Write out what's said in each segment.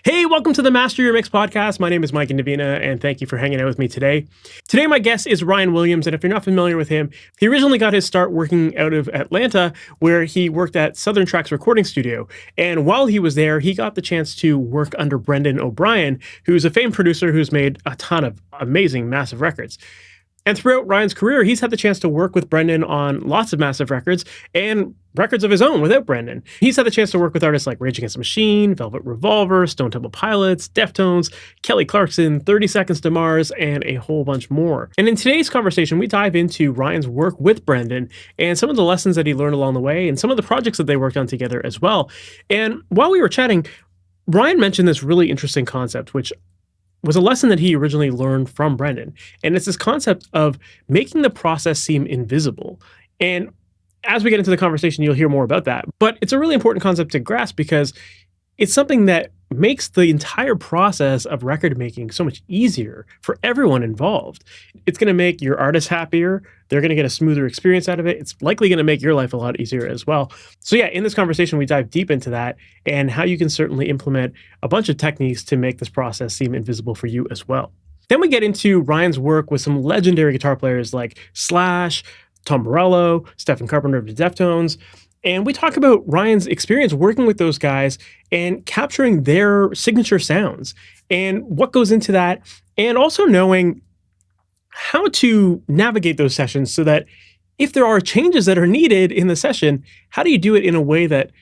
Hey, welcome to the Master Your Mix podcast. My name is Mike Indovina, and thank you for hanging out with me today. Today, my guest is Ryan Williams, and if you're not familiar with him, he originally got his start working out of Atlanta, where he worked at Southern Tracks Recording Studio. And while he was there, he got the chance to work under Brendan O'Brien, who's a famed producer who's made a ton of amazing, massive records. And throughout Ryan's career, he's had the chance to work with Brendan on lots of massive records and records of his own without Brendan. He's had the chance to work with artists like Rage Against the Machine, Velvet Revolver, Stone Temple Pilots, Deftones, Kelly Clarkson, 30 Seconds to Mars, and a whole bunch more. And in today's conversation, we dive into Ryan's work with Brendan and some of the lessons that he learned along the way and some of the projects that they worked on together as well. And while we were chatting, Ryan mentioned this really interesting concept, which was a lesson that he originally learned from Brendan. And it's this concept of making the process seem invisible. And as we get into the conversation, you'll hear more about that. But it's a really important concept to grasp because it's something that makes the entire process of record making so much easier for everyone involved. It's going to make your artists happier. They're going to get a smoother experience out of it. It's likely going to make your life a lot easier as well. So yeah, in this conversation, we dive deep into that and how you can certainly implement a bunch of techniques to make this process seem invisible for you as well. Then we get into Ryan's work with some legendary guitar players like Slash, Tom Morello, Stephen Carpenter of the Deftones. And we talk about Ryan's experience working with those guys and capturing their signature sounds and what goes into that, and also knowing how to navigate those sessions so that if there are changes that are needed in the session, how do you do it in a way that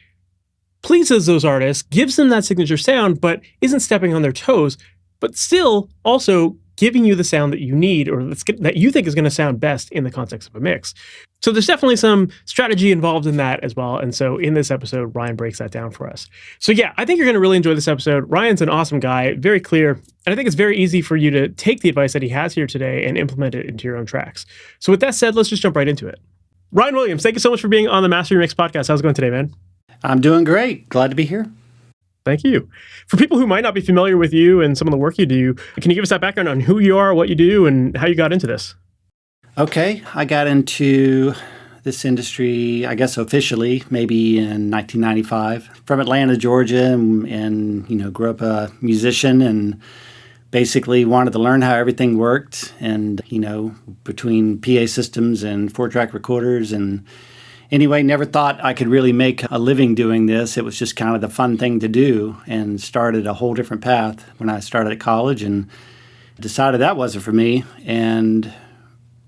pleases those artists, gives them that signature sound, but isn't stepping on their toes, but still also giving you the sound that you need or that you think is going to sound best in the context of a mix. So there's definitely some strategy involved in that as well. And so in this episode, Ryan breaks that down for us. So yeah, I think you're going to really enjoy this episode. Ryan's an awesome guy, very clear. And I think it's very easy for you to take the advice that he has here today and implement it into your own tracks. So with that said, let's just jump right into it. Ryan Williams, thank you so much for being on the Master Your Mix podcast. How's it going today, man? I'm doing great. Glad to be here. Thank you. For people who might not be familiar with you and some of the work you do, can you give us that background on who you are, what you do, and how you got into this? Okay. I got into this industry, I guess officially, maybe in 1995. From Atlanta, Georgia, and grew up a musician and basically wanted to learn how everything worked. And, between PA systems and 4-track recorders and anyway, never thought I could really make a living doing this. It was just kind of the fun thing to do and started a whole different path when I started at college and decided that wasn't for me and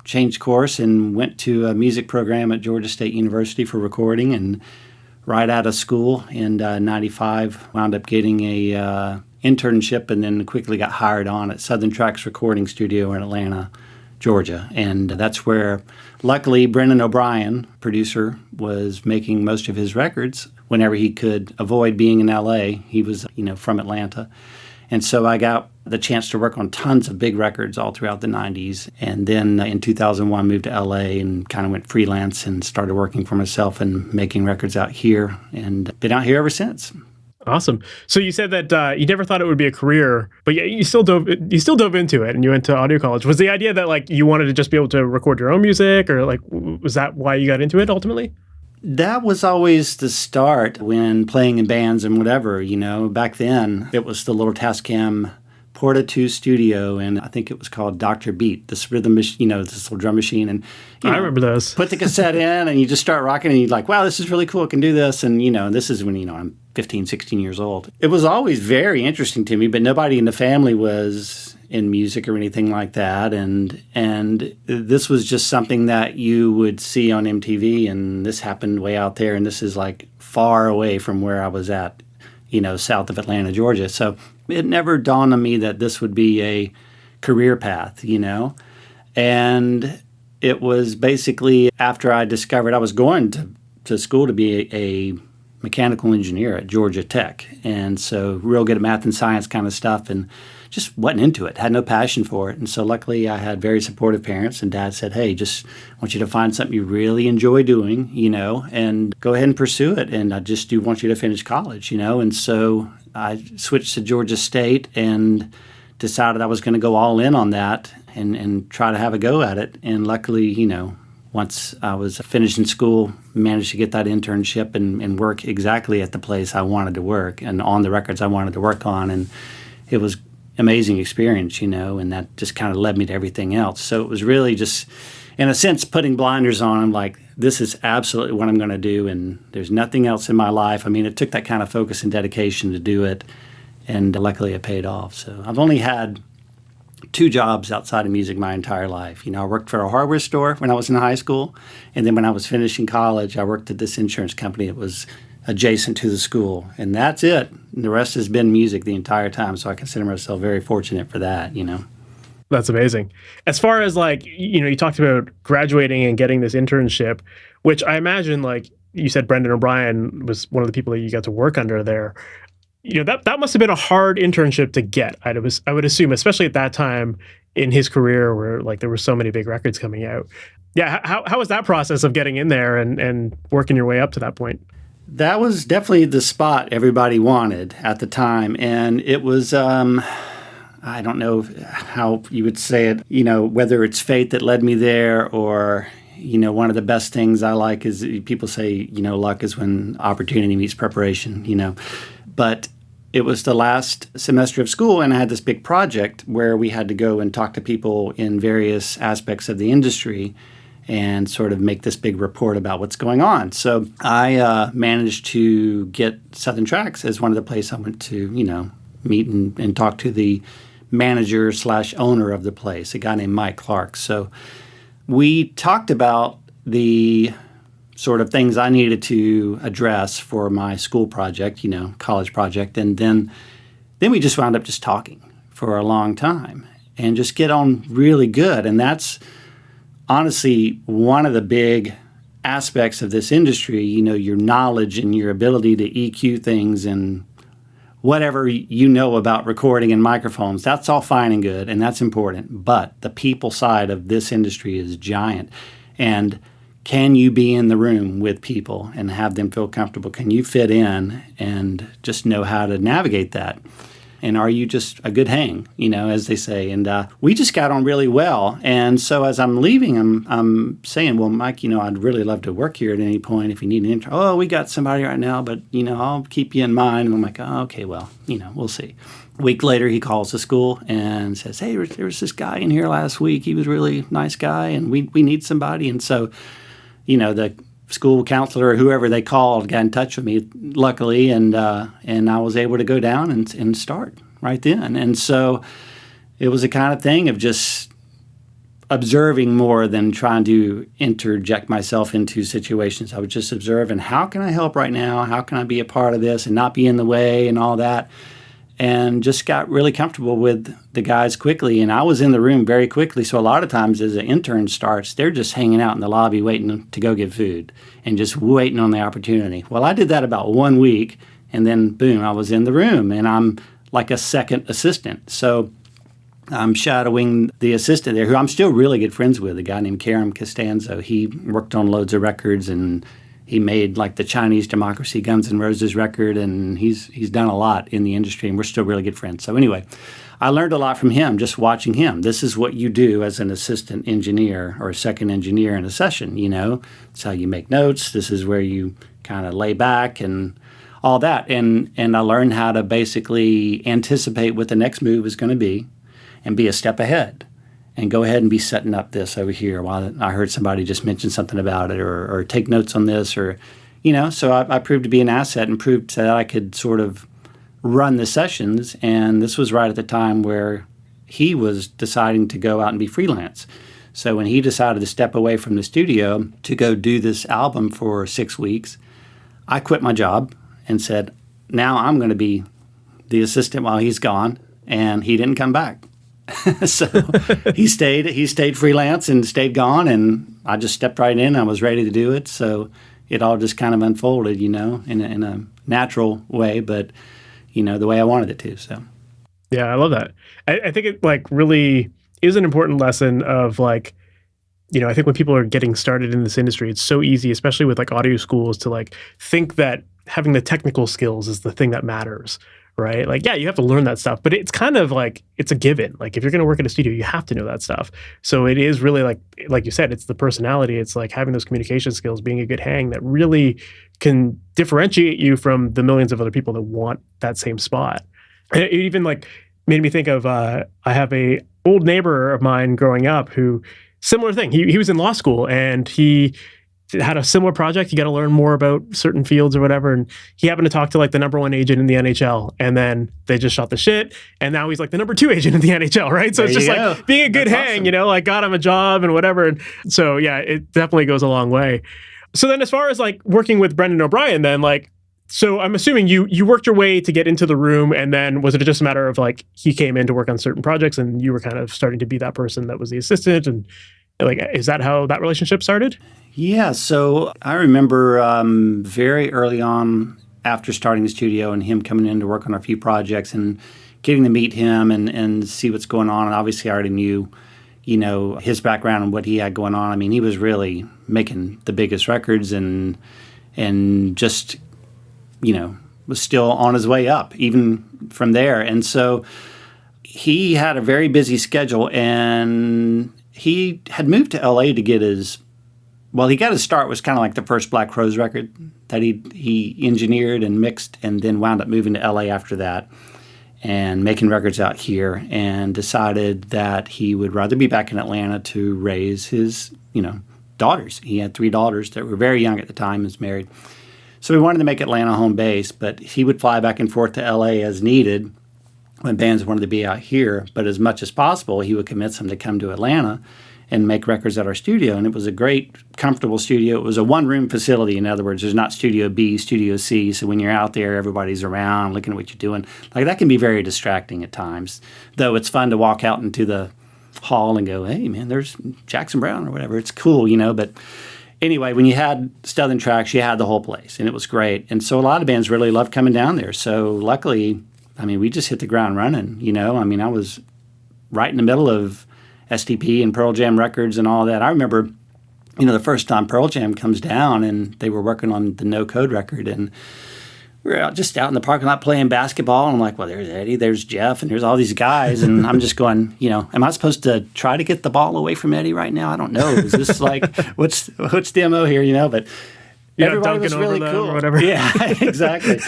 changed course and went to a music program at Georgia State University for recording. And right out of school in 95, wound up getting a internship and then quickly got hired on at Southern Tracks Recording Studio in Atlanta, Georgia. And that's where, luckily, Brendan O'Brien, producer, was making most of his records whenever he could avoid being in L.A. He was, from Atlanta. And so I got the chance to work on tons of big records all throughout the 90s. And then in 2001, moved to L.A. and kind of went freelance and started working for myself and making records out here. And been out here ever since. Awesome. So you said that you never thought it would be a career, but yeah, you still dove into it and you went to audio college. Was the idea that you wanted to just be able to record your own music, or was that why you got into it ultimately? That was always the start when playing in bands and whatever, back then it was the little Tascam Porta 2 Studio, and I think it was called Dr. Beat, this rhythm machine, this little drum machine. And I remember those. Put the cassette in and you just start rocking and you're like, wow, this is really cool. I can do this. And, this is when, I'm 15, 16 years old. It was always very interesting to me, but nobody in the family was in music or anything like that. And this was just something that you would see on MTV, and this happened way out there. And this is far away from where I was at, south of Atlanta, Georgia. So it never dawned on me that this would be a career path, And it was basically after I discovered I was going to school to be a mechanical engineer at Georgia Tech. And so real good at math and science kind of stuff, and just wasn't into it, had no passion for it. And so luckily I had very supportive parents, and Dad said, hey, just want you to find something you really enjoy doing, and go ahead and pursue it. And I just do want you to finish college, And so I switched to Georgia State and decided I was going to go all in on that and try to have a go at it. And luckily, once I was finishing school, managed to get that internship and work exactly at the place I wanted to work and on the records I wanted to work on. And it was amazing experience, and that just kind of led me to everything else. So it was really just, in a sense, putting blinders on. I'm like, this is absolutely what I'm going to do, and there's nothing else in my life. I mean, it took that kind of focus and dedication to do it, and luckily it paid off. So I've only had 2 jobs outside of music my entire life. I worked for a hardware store when I was in high school, and then when I was finishing college, I worked at this insurance company. It was adjacent to the school, and that's it. And the rest has been music the entire time, so I consider myself very fortunate for that, That's amazing. As far as you talked about graduating and getting this internship, which I imagine, like you said, Brendan O'Brien was one of the people that you got to work under there. That must have been a hard internship to get. I would assume, especially at that time in his career where there were so many big records coming out. Yeah. How was that process of getting in there and working your way up to that point? That was definitely the spot everybody wanted at the time. And it was, I don't know how you would say it, whether it's fate that led me there or, one of the best things I like is people say, luck is when opportunity meets preparation, But it was the last semester of school, and I had this big project where we had to go and talk to people in various aspects of the industry and sort of make this big report about what's going on. So I managed to get Southern Tracks as one of the places I went to, meet and talk to the manager/owner of the place, a guy named Mike Clarkson. So we talked about the sort of things I needed to address for my school project, college project. And then we just wound up just talking for a long time and just get on really good. And that's honestly one of the big aspects of this industry, your knowledge and your ability to EQ things and whatever about recording and microphones. That's all fine and good, and that's important. But the people side of this industry is giant. And can you be in the room with people and have them feel comfortable? Can you fit in and just know how to navigate that? And are you just a good hang, as they say? And we just got on really well. And so as I'm leaving, I'm saying, well, Mike, I'd really love to work here at any point if you need an intern. Oh, we got somebody right now, but, I'll keep you in mind. And I'm like, oh, okay, well, we'll see. A week later, he calls the school and says, hey, there was this guy in here last week. He was a really nice guy, and we need somebody. And so the school counselor or whoever they called got in touch with me, luckily, and I was able to go down and start right then. And so it was a kind of thing of just observing more than trying to interject myself into situations. I would just observe, and how can I help right now? How can I be a part of this and not be in the way and all that? And just got really comfortable with the guys quickly. And I was in the room very quickly. So a lot of times as an intern starts, they're just hanging out in the lobby waiting to go get food and just waiting on the opportunity. Well, I did that about 1 week, and then boom, I was in the room, and I'm like a second assistant. So I'm shadowing the assistant there, who I'm still really good friends with, a guy named Karim Costanzo. He worked on loads of records, and he made like the Chinese Democracy Guns N' Roses record, and he's done a lot in the industry, and we're still really good friends. So anyway, I learned a lot from him just watching him. This is what you do as an assistant engineer or a second engineer in a session, It's how you make notes. This is where you kind of lay back and all that. And I learned how to basically anticipate what the next move is going to be and be a step ahead. And go ahead and be setting up this over here while I heard somebody just mention something about it or take notes on this or, so I proved to be an asset and proved that I could sort of run the sessions. And this was right at the time where he was deciding to go out and be freelance. So when he decided to step away from the studio to go do this album for 6 weeks, I quit my job and said, now I'm going to be the assistant while he's gone. And he didn't come back. So he stayed freelance and stayed gone, and I just stepped right in. I was ready to do it. So it all just kind of unfolded, in a natural way, but, the way I wanted it to. So. Yeah, I love that. I think it really is an important lesson of I think when people are getting started in this industry, it's so easy, especially with audio schools, to think that having the technical skills is the thing that matters. right? Like, yeah, you have to learn that stuff, but it's kind of like, it's a given. Like, if you're going to work at a studio, you have to know that stuff. So it is really like you said, it's the personality. It's like having those communication skills, being a good hang that really can differentiate you from the millions of other people that want that same spot. And it even like made me think of, I have a old neighbor of mine growing up who, similar thing. He was in law school and he had a similar project. You got to learn more about certain fields or whatever. And he happened to talk to like the number 1 agent in the NHL. And then they just shot the shit. And now he's like the number 2 agent in the NHL, right? So it's just like being a good hang, awesome. You know, like got him a job and whatever. And so, yeah, it definitely goes a long way. So then as far as like working with Brendan O'Brien, then like, so I'm assuming you worked your way to get into the room, and then was it just a matter of like he came in to work on certain projects and you were kind of starting to be that person that was the assistant, and like, is that how that relationship started? Yeah, so I remember very early on after starting the studio and him coming in to work on a few projects and getting to meet him and see what's going on. And obviously I already knew, you know, his background and what he had going on. I mean, he was really making the biggest records and just, you know, was still on his way up even from there. And so he had a very busy schedule, and he had moved to LA to get his, well, he got his start, was kind of like the first Black Crowes record that he engineered and mixed, and then wound up moving to LA after that and making records out here, and decided that he would rather be back in Atlanta to raise his, you know, daughters. He had 3 daughters that were very young at the time, was married. So we wanted to make Atlanta home base, but he would fly back and forth to LA as needed when bands wanted to be out here. But as much as possible, he would convince them to come to Atlanta and make records at our studio. And it was a great, comfortable studio. It was a one-room facility. In other words, there's not Studio B, Studio C. So when you're out there, everybody's around looking at what you're doing. Like, that can be very distracting at times. Though it's fun to walk out into the hall and go, hey, man, there's Jackson Browne or whatever. It's cool, you know. But anyway, when you had Southern Tracks, you had the whole place, and it was great. And so a lot of bands really loved coming down there. So luckily, I mean, we just hit the ground running, you know. I mean, I was right in the middle of STP and Pearl Jam records and all that. I remember, you know, the first time Pearl Jam comes down and they were working on the No Code record, and we were just out in the parking lot playing basketball, and I'm like, well, there's Eddie, there's Jeff, and there's all these guys, and I'm just going, you know, am I supposed to try to get the ball away from Eddie right now? I don't know. Is this like, what's the MO here, you know? But everybody was really cool. Or whatever. Yeah, exactly.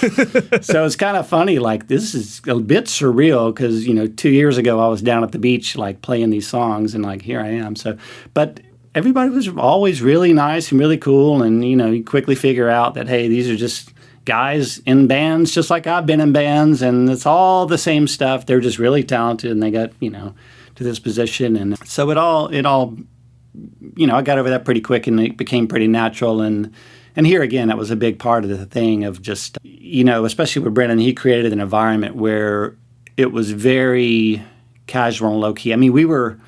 So it's kind of funny. Like, this is a bit surreal because, you know, 2 years ago I was down at the beach, like, playing these songs, and like, here I am. So, but everybody was always really nice and really cool, and, you know, you quickly figure out that, hey, these are just guys in bands just like I've been in bands, and it's all the same stuff. They're just really talented, and they got, you know, to this position. And so it all, you know, I got over that pretty quick, and it became pretty natural. And here again, that was a big part of the thing of just, you know, especially with Brendan, he created an environment where it was very casual and low-key. I mean, we were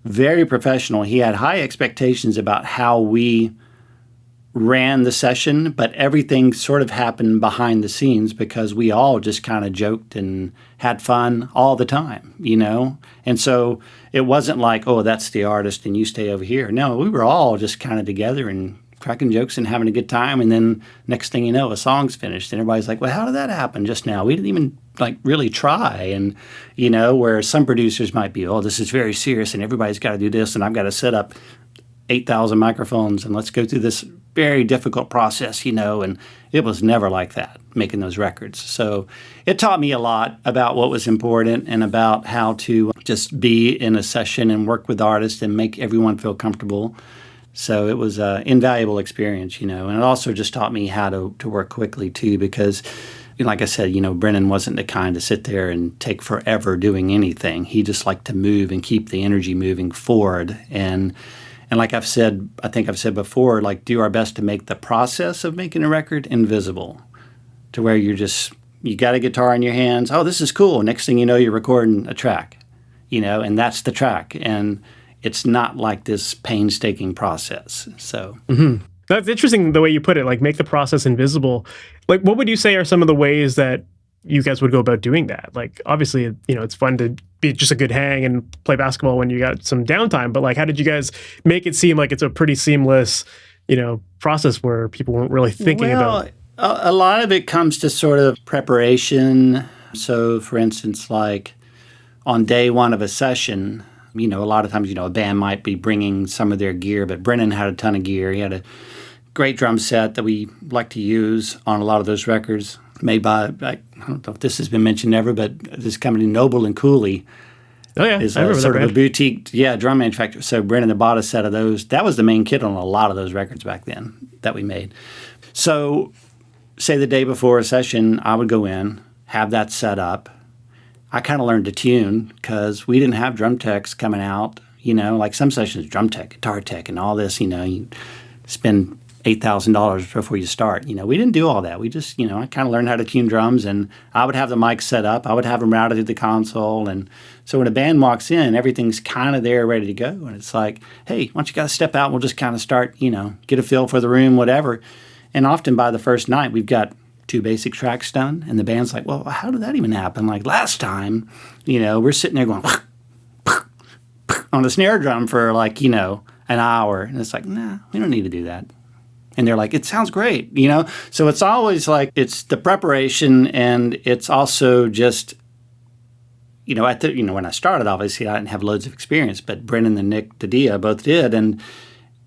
very professional. He had high expectations about how we ran the session, but everything sort of happened behind the scenes because we all just kind of joked and had fun all the time, you know? And so it wasn't like, oh, that's the artist and you stay over here. No, we were all just kind of together and cracking jokes and having a good time. And then next thing you know, a song's finished and everybody's like, well, how did that happen just now? We didn't even like really try. And, you know, where some producers might be, oh, this is very serious and everybody's got to do this and I've got to set up 8,000 microphones and let's go through this very difficult process, you know, and it was never like that, making those records. So it taught me a lot about what was important and about how to just be in a session and work with artists and make everyone feel comfortable. So it was an invaluable experience, you know, and it also just taught me how to work quickly too, because like I said, you know, Brennan wasn't the kind to sit there and take forever doing anything. He just liked to move and keep the energy moving forward. And like I've said, I think I've said before, like do our best to make the process of making a record invisible to where you got a guitar in your hands. Oh, this is cool. Next thing you know, you're recording a track, you know, and that's the track. And it's not like this painstaking process. So That's interesting the way you put it, like make the process invisible. Like what would you say are some of the ways that you guys would go about doing that? Like obviously, you know, it's fun to be just a good hang and play basketball when you got some downtime, but like how did you guys make it seem like it's a pretty seamless, you know, process where people weren't really thinking about? A lot of it comes to sort of preparation. So, for instance, like on day one of a session, a lot of times, a band might be bringing some of their gear, but Brennan had a ton of gear. He had a great drum set that we like to use on a lot of those records, made by, I don't know if this has been mentioned ever, but this company, Noble and Cooley, Oh yeah, is I remember sort that of band. a boutique, drum manufacturer. So Brennan bought a set of those. That was the main kit on a lot of those records back then that we made. So, say the day before a session, I would go in, have that set up. I kind of learned to tune because we didn't have drum techs coming out. Like some sessions, drum tech, guitar tech, and all this. You spend $8,000 before you start. We didn't do all that. We just, I kind of learned how to tune drums, and I would have the mic set up. I would have them routed to the console, and so when a band walks in, everything's kind of there, ready to go. And it's like, hey, why don't you guys step out? And we'll just kind of start, get a feel for the room, whatever. And often by the first night, we've got 2 basic tracks done, and the band's like, well, how did that even happen? Like last time, we're sitting there going on the snare drum for like, an hour, and it's like, nah, we don't need to do that. And they're like, it sounds great, So it's always like, it's the preparation, and it's also just, when I started, obviously I didn't have loads of experience, but Brennan and Nick Dadia both did, and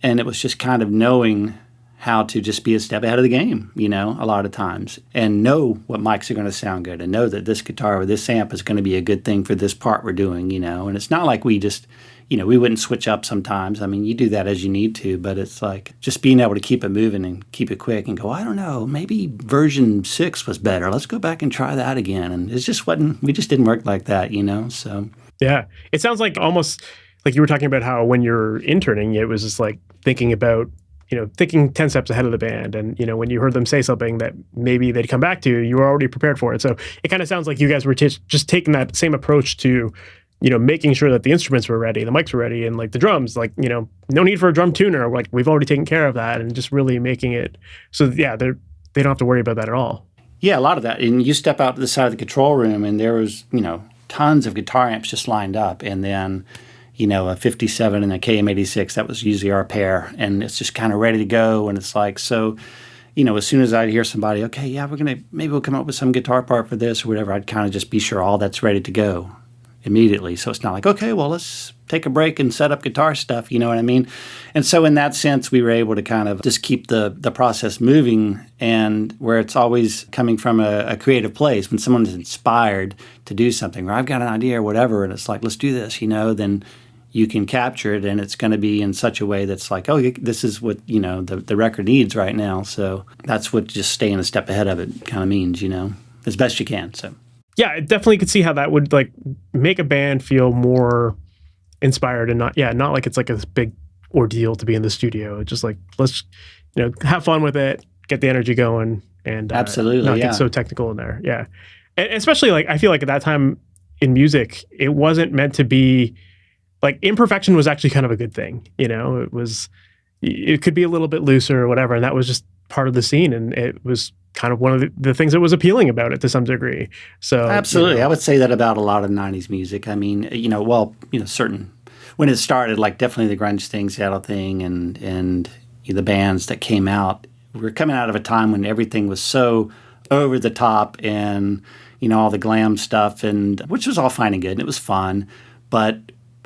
it was just kind of knowing how to just be a step ahead of the game, a lot of times, and know what mics are going to sound good, and know that this guitar or this amp is going to be a good thing for this part we're doing, and it's not like we just, we wouldn't switch up sometimes. I mean, you do that as you need to, but it's like just being able to keep it moving and keep it quick and go, I don't know, maybe version 6 was better. Let's go back and try that again. And it just we just didn't work like that, so. Yeah. It sounds like almost like you were talking about how when you're interning, it was just like thinking about, thinking 10 steps ahead of the band. And, when you heard them say something that maybe they'd come back to, you were already prepared for it. So it kind of sounds like you guys were just taking that same approach to, making sure that the instruments were ready, the mics were ready, and like the drums, like, no need for a drum tuner. Like we've already taken care of that, and just really making it so, yeah, they don't have to worry about that at all. Yeah, a lot of that. And you step out to the side of the control room, and there was, tons of guitar amps just lined up. And then, a 57 and a KM86, that was usually our pair. And it's just kind of ready to go. And it's like, so, as soon as I'd hear somebody, okay, yeah, maybe we'll come up with some guitar part for this or whatever, I'd kind of just be sure all that's ready to go immediately. So it's not like, okay, well, let's take a break and set up guitar stuff, you know what I mean? And so in that sense, we were able to kind of just keep the process moving, and where it's always coming from a creative place. When someone is inspired to do something, or I've got an idea or whatever, and it's like, let's do this, then you can capture it, and it's going to be in such a way that's like, oh, this is what, the record needs right now. So that's what just staying a step ahead of it kind of means, as best you can, so. Yeah, I definitely could see how that would like make a band feel more inspired, and not like it's like a big ordeal to be in the studio. It's just like, let's, have fun with it, get the energy going, and absolutely not get so technical in there. Yeah. And especially like, I feel like at that time in music, it wasn't meant to be like, imperfection was actually kind of a good thing. It could be a little bit looser or whatever. And that was just part of the scene. And it was kind of one of the things that was appealing about it to some degree. So absolutely. I would say that about a lot of 90s music. I mean, certain, when it started, like definitely the grunge thing, Seattle thing, and the bands that came out, we were coming out of a time when everything was so over the top, and, all the glam stuff, and which was all fine and good, and it was fun. But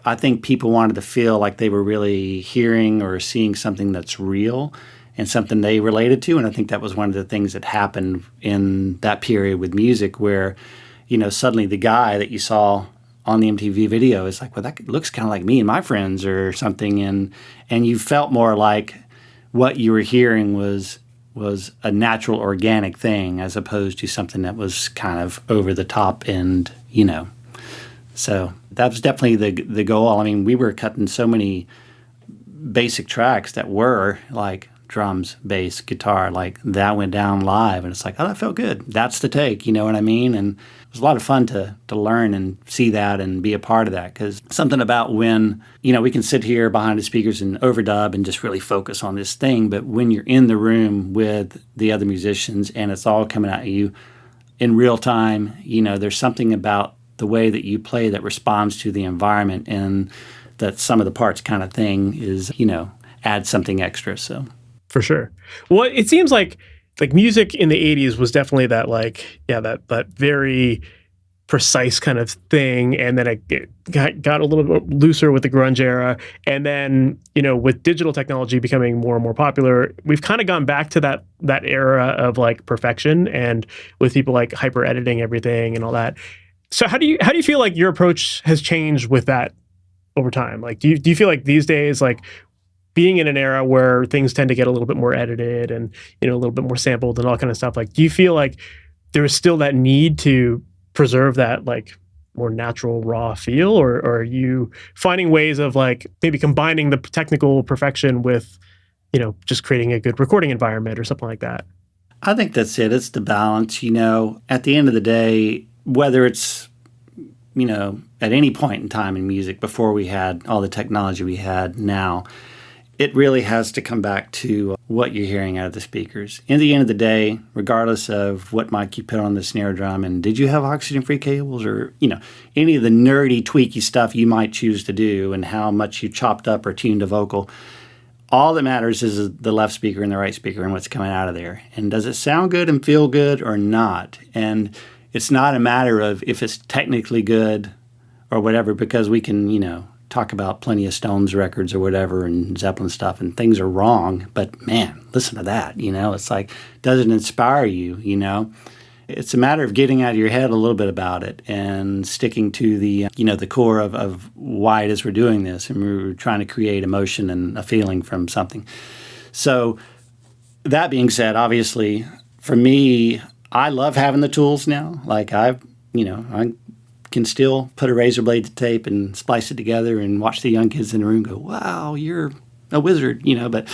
I think people wanted to feel like they were really hearing or seeing something that's real and something they related to. And I think that was one of the things that happened in that period with music, where, suddenly the guy that you saw on the MTV video is like, well, that looks kind of like me and my friends or something. And you felt more like what you were hearing was a natural, organic thing, as opposed to something that was kind of over the top and, So that was definitely the goal. I mean, we were cutting so many basic tracks that were like drums, bass, guitar, like that went down live, and it's like, oh, that felt good. That's the take, you know what I mean? And it was a lot of fun to learn and see that and be a part of that, because something about when, we can sit here behind the speakers and overdub and just really focus on this thing, but when you're in the room with the other musicians and it's all coming at you in real time, there's something about the way that you play that responds to the environment, and that some of the parts kind of thing is, add something extra, so. For sure. Well, it seems like music in the 80s was definitely that, like, yeah, that very precise kind of thing, and then it got a little bit looser with the grunge era, and then with digital technology becoming more and more popular, we've kind of gone back to that era of like perfection, and with people like hyper editing everything and all that. So how do you feel like your approach has changed with that over time? Like do you feel like these days, like being in an era where things tend to get a little bit more edited and a little bit more sampled and all kind of stuff, like do you feel like there is still that need to preserve that like more natural raw feel, or are you finding ways of like maybe combining the technical perfection with just creating a good recording environment or something like that? I think that's it. It's the balance. At the end of the day, whether it's at any point in time in music before we had all the technology we had now, it really has to come back to what you're hearing out of the speakers. In the end of the day, regardless of what mic you put on the snare drum, and did you have oxygen-free cables, or any of the nerdy, tweaky stuff you might choose to do, and how much you chopped up or tuned a vocal, all that matters is the left speaker and the right speaker and what's coming out of there. And does it sound good and feel good or not? And it's not a matter of if it's technically good or whatever, because we can, talk about plenty of Stones records or whatever and Zeppelin stuff, and things are wrong, but man, listen to that. It's like, does it inspire you? It's a matter of getting out of your head a little bit about it and sticking to the the core of why it is we're doing this, and we're trying to create emotion and a feeling from something. So that being said, obviously for me, I love having the tools now. Like I can still put a razor blade to tape and splice it together and watch the young kids in the room go, wow, you're a wizard, but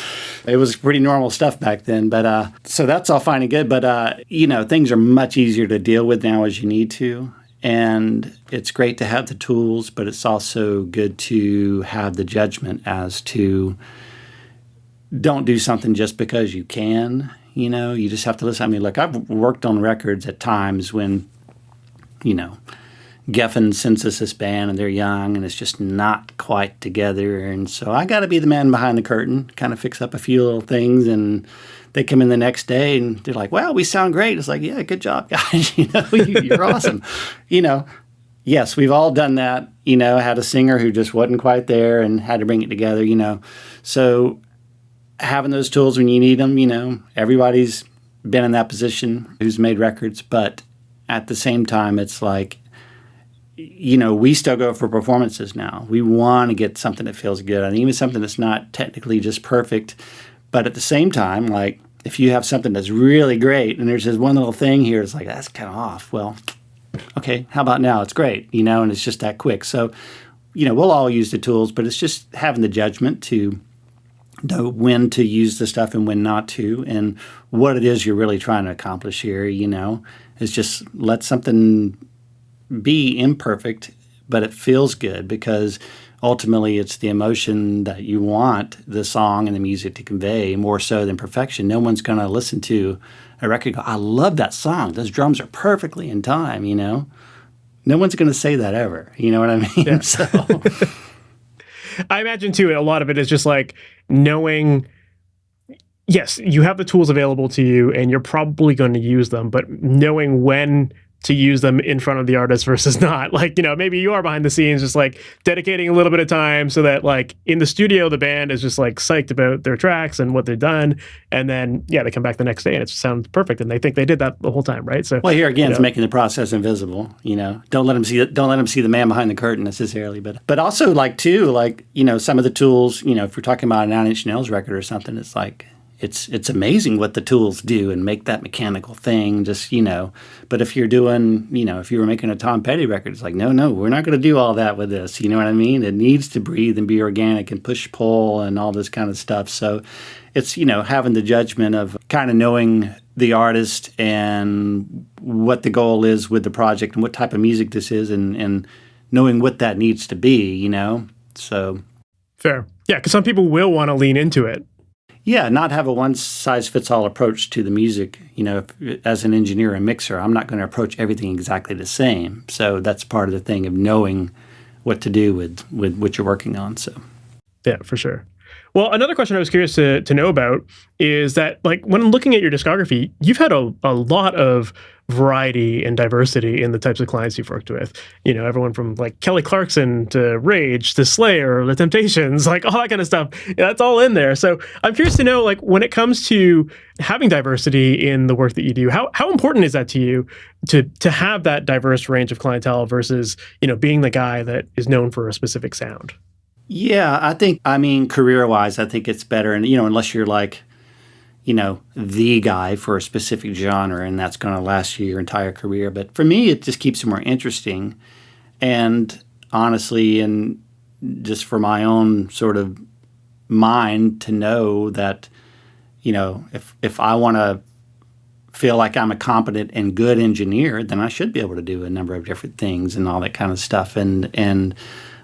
it was pretty normal stuff back then. But so that's all fine and good. But, things are much easier to deal with now as you need to. And it's great to have the tools, but it's also good to have the judgment as to don't do something just because you can. You just have to listen. I mean, look, I've worked on records at times when, Geffen sends us this band and they're young and it's just not quite together. And so I got to be the man behind the curtain, kind of fix up a few little things. And they come in the next day and they're like, well, we sound great. It's like, yeah, good job, guys. You're awesome. Yes, we've all done that. Had a singer who just wasn't quite there and had to bring it together, So having those tools when you need them, everybody's been in that position who's made records. But at the same time, it's like, we still go for performances now. We want to get something that feels good, and even something that's not technically just perfect. But at the same time, like if you have something that's really great and there's this one little thing here, it's like, that's kind of off. Well, okay, how about now? It's great, and it's just that quick. So, we'll all use the tools, but it's just having the judgment to know when to use the stuff and when not to, and what it is you're really trying to accomplish here, is just let something be imperfect, but it feels good, because ultimately it's the emotion that you want the song and the music to convey more so than perfection. No one's going to listen to a record and go, I love that song. Those drums are perfectly in time, No one's going to say that ever. You know what I mean? Yeah. So I imagine too, a lot of it is just like knowing, yes, you have the tools available to you and you're probably going to use them, but knowing when to use them in front of the artist versus not. Like, maybe you are behind the scenes just like dedicating a little bit of time so that like in the studio, the band is just like psyched about their tracks and what they've done. And then, they come back the next day and it sounds perfect. And they think they did that the whole time, right? So, well, here again, it's making the process invisible, Don't let them see the man behind the curtain necessarily. But also like too, like, some of the tools, if we're talking about a 9 Inch Nails record or something, it's like, it's amazing what the tools do and make that mechanical thing just, but if you're doing, if you were making a Tom Petty record, it's like, no, we're not going to do all that with this. You know what I mean? It needs to breathe and be organic and push pull and all this kind of stuff. So it's, having the judgment of kind of knowing the artist and what the goal is with the project and what type of music this is, and knowing what that needs to be, so. Fair. Yeah. Cause some people will want to lean into it. Yeah, not have a one-size-fits-all approach to the music. As an engineer and mixer, I'm not going to approach everything exactly the same. So that's part of the thing of knowing what to do with what you're working on. So, yeah, for sure. Well, another question I was curious to know about is that, like, when looking at your discography, you've had a lot of variety and diversity in the types of clients you've worked with. You know, everyone from like Kelly Clarkson to Rage to Slayer, The Temptations, like all that kind of stuff. Yeah, that's all in there. So I'm curious to know, like, when it comes to having diversity in the work that you do, how important is that to you to have that diverse range of clientele versus, you know, being the guy that is known for a specific sound? Yeah, I mean, career-wise, I think it's better. And, unless you're like, the guy for a specific genre and that's going to last you your entire career. But for me, it just keeps it more interesting. And honestly, and just for my own sort of mind to know that, if I want to feel like I'm a competent and good engineer, then I should be able to do a number of different things and all that kind of stuff. And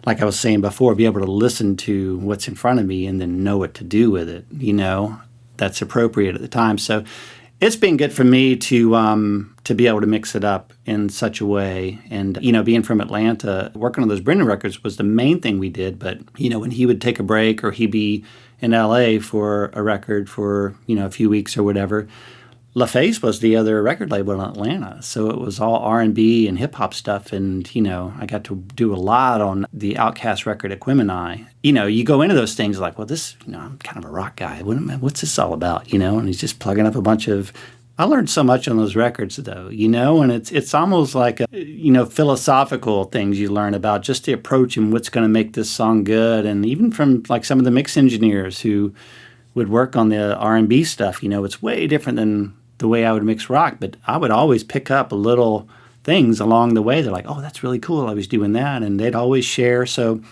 like I was saying before, be able to listen to what's in front of me and then know what to do with it, that's appropriate at the time. So it's been good for me to be able to mix it up in such a way. And, being from Atlanta, working on those Brendan records was the main thing we did. But, when he would take a break or he'd be in LA for a record for, a few weeks or whatever, LaFace was the other record label in Atlanta. So it was all R&B and hip-hop stuff. And, I got to do a lot on the Outkast record Equimini. You go into those things like, well, this, I'm kind of a rock guy. What's this all about, And he's just plugging up a bunch of... I learned so much on those records, though, and it's almost like, philosophical things you learn about just the approach and what's going to make this song good. And even from, like, some of the mix engineers who would work on the R&B stuff, it's way different than the way I would mix rock, but I would always pick up little things along the way. They're like, oh, that's really cool. I was doing that. And they'd always share. So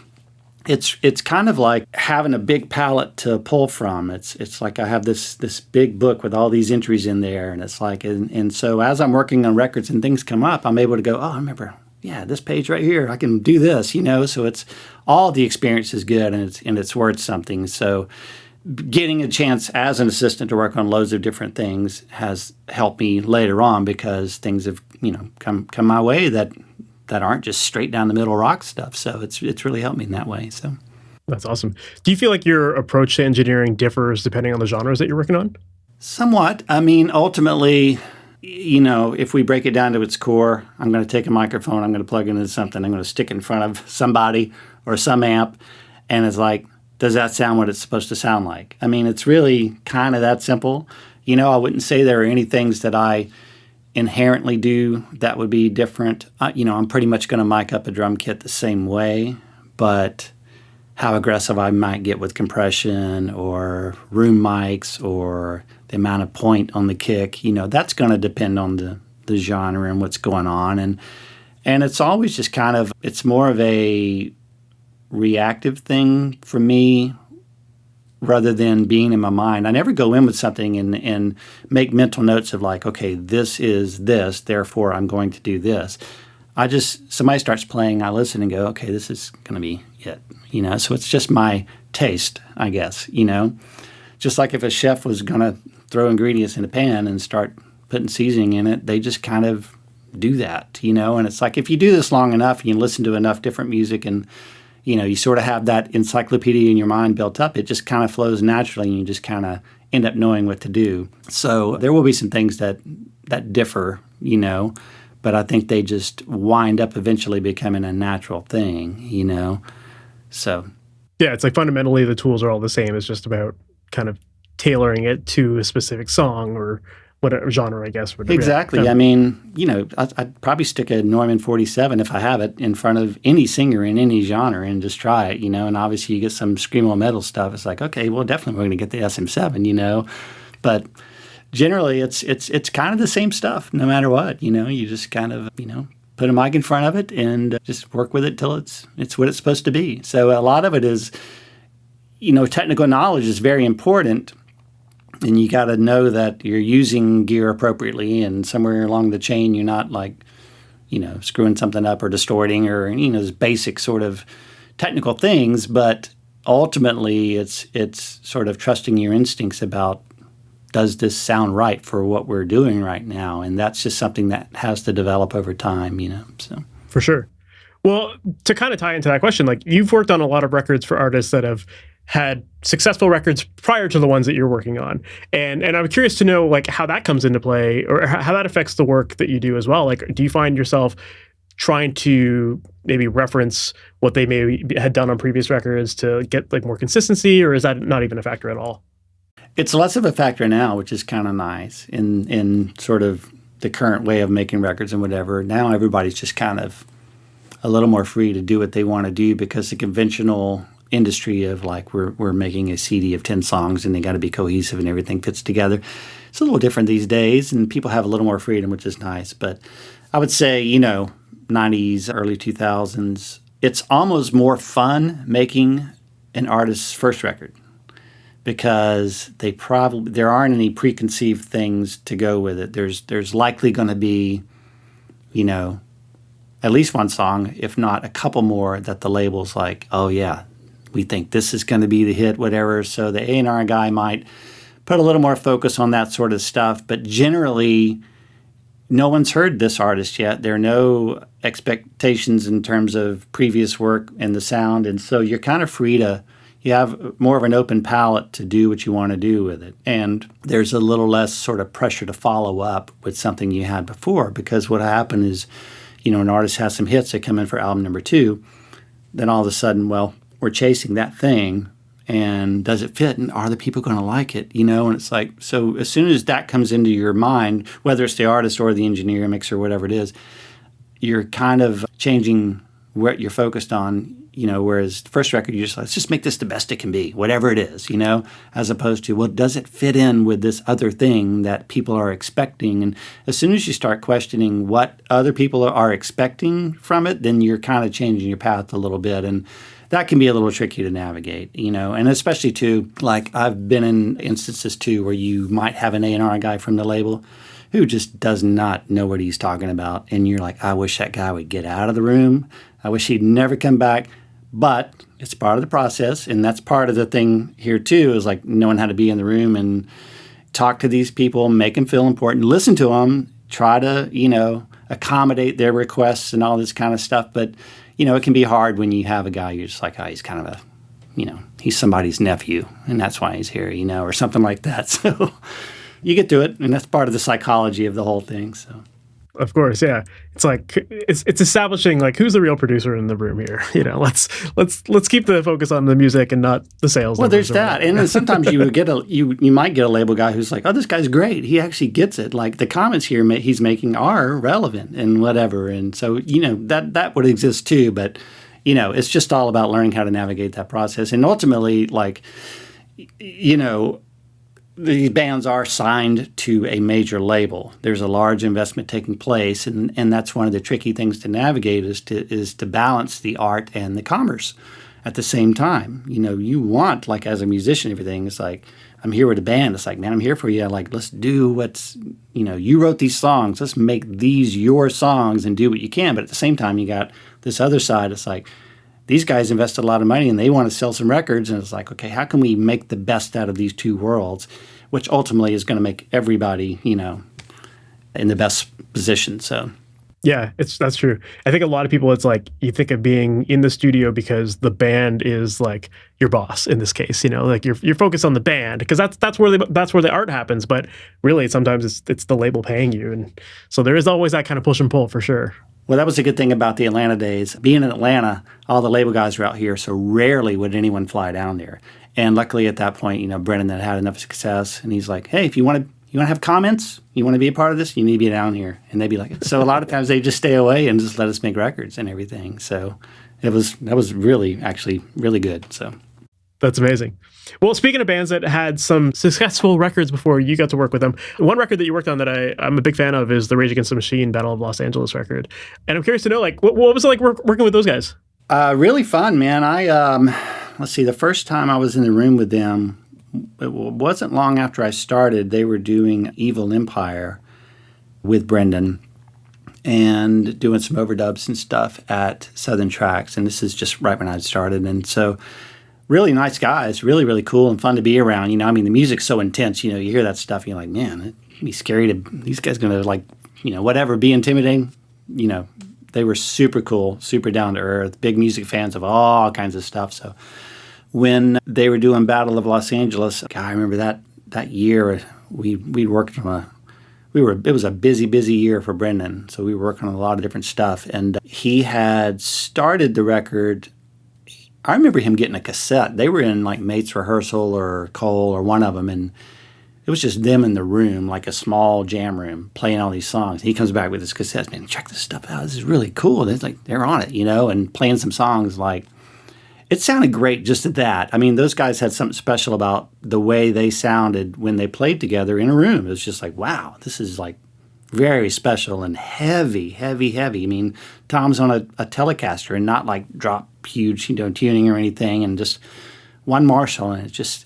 it's kind of like having a big palette to pull from. It's like I have this big book with all these entries in there. And it's like, and so as I'm working on records and things come up, I'm able to go, oh, I remember, yeah, this page right here, I can do this, So it's all the experience is good and it's worth something. So getting a chance as an assistant to work on loads of different things has helped me later on because things have, come my way that aren't just straight down the middle rock stuff. So it's really helped me in that way. So that's awesome. Do you feel like your approach to engineering differs depending on the genres that you're working on? Somewhat. I mean, ultimately, if we break it down to its core, I'm going to take a microphone, I'm going to plug it into something, I'm going to stick it in front of somebody or some amp, and it's like, does that sound what it's supposed to sound like? I mean, it's really kind of that simple. I wouldn't say there are any things that I inherently do that would be different. I'm pretty much going to mic up a drum kit the same way, but how aggressive I might get with compression or room mics or the amount of point on the kick, that's going to depend on the genre and what's going on. And it's always just kind of, it's more of a reactive thing for me rather than being in my mind. I never go in with something and make mental notes of like, okay, this is this, therefore I'm going to do this. Somebody starts playing, I listen and go, okay, this is going to be it, So it's just my taste, I guess, Just like if a chef was going to throw ingredients in a pan and start putting seasoning in it, they just kind of do that, And it's like if you do this long enough and you listen to enough different music and you sort of have that encyclopedia in your mind built up. It just kind of flows naturally, and you just kind of end up knowing what to do. So there will be some things that differ, but I think they just wind up eventually becoming a natural thing, So yeah, it's like fundamentally the tools are all the same. It's just about kind of tailoring it to a specific song or whatever genre, I guess. Exactly. I mean, I'd probably stick a Neumann 47 if I have it in front of any singer in any genre and just try it, and obviously you get some screamo metal stuff. It's like, okay, well, definitely we're going to get the SM7, but generally it's kind of the same stuff no matter what, you just kind of, put a mic in front of it and just work with it till it's what it's supposed to be. So a lot of it is, technical knowledge is very important. And you got to know that you're using gear appropriately, and somewhere along the chain, you're not like, screwing something up or distorting or, those basic sort of technical things. But ultimately, it's sort of trusting your instincts about, does this sound right for what we're doing right now? And that's just something that has to develop over time, So for sure. Well, to kind of tie into that question, like you've worked on a lot of records for artists that have had successful records prior to the ones that you're working on. And I'm curious to know like how that comes into play or how that affects the work that you do as well. Like, do you find yourself trying to maybe reference what they maybe had done on previous records to get like more consistency, or is that not even a factor at all? It's less of a factor now, which is kind of nice in sort of the current way of making records and whatever. Now everybody's just kind of a little more free to do what they want to do, because the conventional industry of like we're making a CD of 10 songs and they got to be cohesive and everything fits together. It's a little different these days, and people have a little more freedom, which is nice. But I would say, 90s, early 2000s, it's almost more fun making an artist's first record, because there aren't any preconceived things to go with it. There's likely going to be, at least one song, if not a couple more, that the label's like, oh yeah, we think this is going to be the hit, whatever. So the A&R guy might put a little more focus on that sort of stuff. But generally, no one's heard this artist yet. There are no expectations in terms of previous work and the sound. And so you're kind of free to, you have more of an open palette to do what you want to do with it. And there's a little less sort of pressure to follow up with something you had before, because what happened is, an artist has some hits that come in for album number 2. Then all of a sudden, well, we're chasing that thing, and does it fit? And are the people going to like it? And it's like, so as soon as that comes into your mind, whether it's the artist or the engineer, mixer, whatever it is, you're kind of changing what you're focused on. Whereas the first record, you're just like, let's just make this the best it can be, whatever it is, as opposed to, well, does it fit in with this other thing that people are expecting? And as soon as you start questioning what other people are expecting from it, then you're kind of changing your path a little bit. And that can be a little tricky to navigate, and especially too, like I've been in instances too where you might have an A&R guy from the label who just does not know what he's talking about. And you're like, I wish that guy would get out of the room. I wish he'd never come back. But it's part of the process, and that's part of the thing here too, is like knowing how to be in the room and talk to these people, make them feel important, listen to them, try to, accommodate their requests and all this kind of stuff. But, it can be hard when you have a guy you're just like, oh, he's kind of he's somebody's nephew, and that's why he's here, or something like that. So you get to it, and that's part of the psychology of the whole thing, so. Of course, yeah. It's like it's establishing like who's the real producer in the room here. Let's keep the focus on the music and not the sales. Well, there's that, and then sometimes you might get a label guy who's like, oh, this guy's great. He actually gets it. Like the comments here he's making are relevant and whatever, and so that would exist too. But it's just all about learning how to navigate that process, and ultimately, like these bands are signed to a major label. There's a large investment taking place, and that's one of the tricky things to navigate is to balance the art and the commerce at the same time. You want, like as a musician, everything is like, I'm here with a band. It's like, man, I'm here for you. Like, let's do what's, you wrote these songs. Let's make these your songs and do what you can. But at the same time, you got this other side. It's like, these guys invested a lot of money and they want to sell some records. And it's like, okay, how can we make the best out of these two worlds, which ultimately is going to make everybody, in the best position. So, yeah, that's true. I think a lot of people, it's like you think of being in the studio because the band is like your boss in this case, like you're focused on the band because that's where the art happens. But really, sometimes it's the label paying you. And so there is always that kind of push and pull for sure. Well, that was a good thing about the Atlanta days. Being in Atlanta, all the label guys were out here, so rarely would anyone fly down there. And luckily at that point, Brendan had enough success, and he's like, hey, if you want to have comments, you want to be a part of this, you need to be down here. And they'd be like, so a lot of times they just stay away and just let us make records and everything. So that was really, actually really good. So that's amazing. Well, speaking of bands that had some successful records before you got to work with them, one record that you worked on that I'm a big fan of is the Rage Against the Machine Battle of Los Angeles record. And I'm curious to know, like, what was it like working with those guys? Really fun, man. Let's see, the first time I was in the room with them, it wasn't long after I started. They were doing Evil Empire with Brendan and doing some overdubs and stuff at Southern Tracks. And this is just right when I started. And so really nice guys, really, really cool and fun to be around. The music's so intense, you hear that stuff and you're like, man, it'd be scary these guys going to like, whatever, be intimidating. They were super cool, super down to earth, big music fans of all kinds of stuff. So when they were doing Battle of Los Angeles. God, I remember that year we worked on it was a busy year for Brendan, so we were working on a lot of different stuff. And he had started the record. I remember him getting a cassette. They were in like Mate's Rehearsal or Cole or one of them, and it was just them in the room, like a small jam room, playing all these songs. He comes back with his cassettes, man, check this stuff out. This is really cool. It's like they're on it, and playing some songs. Like, it sounded great just at that. I mean, those guys had something special about the way they sounded when they played together in a room. It was just like, wow, this is like very special and heavy. I mean, Tom's on a Telecaster and not like drop huge, tuning or anything, and just one Marshall, and just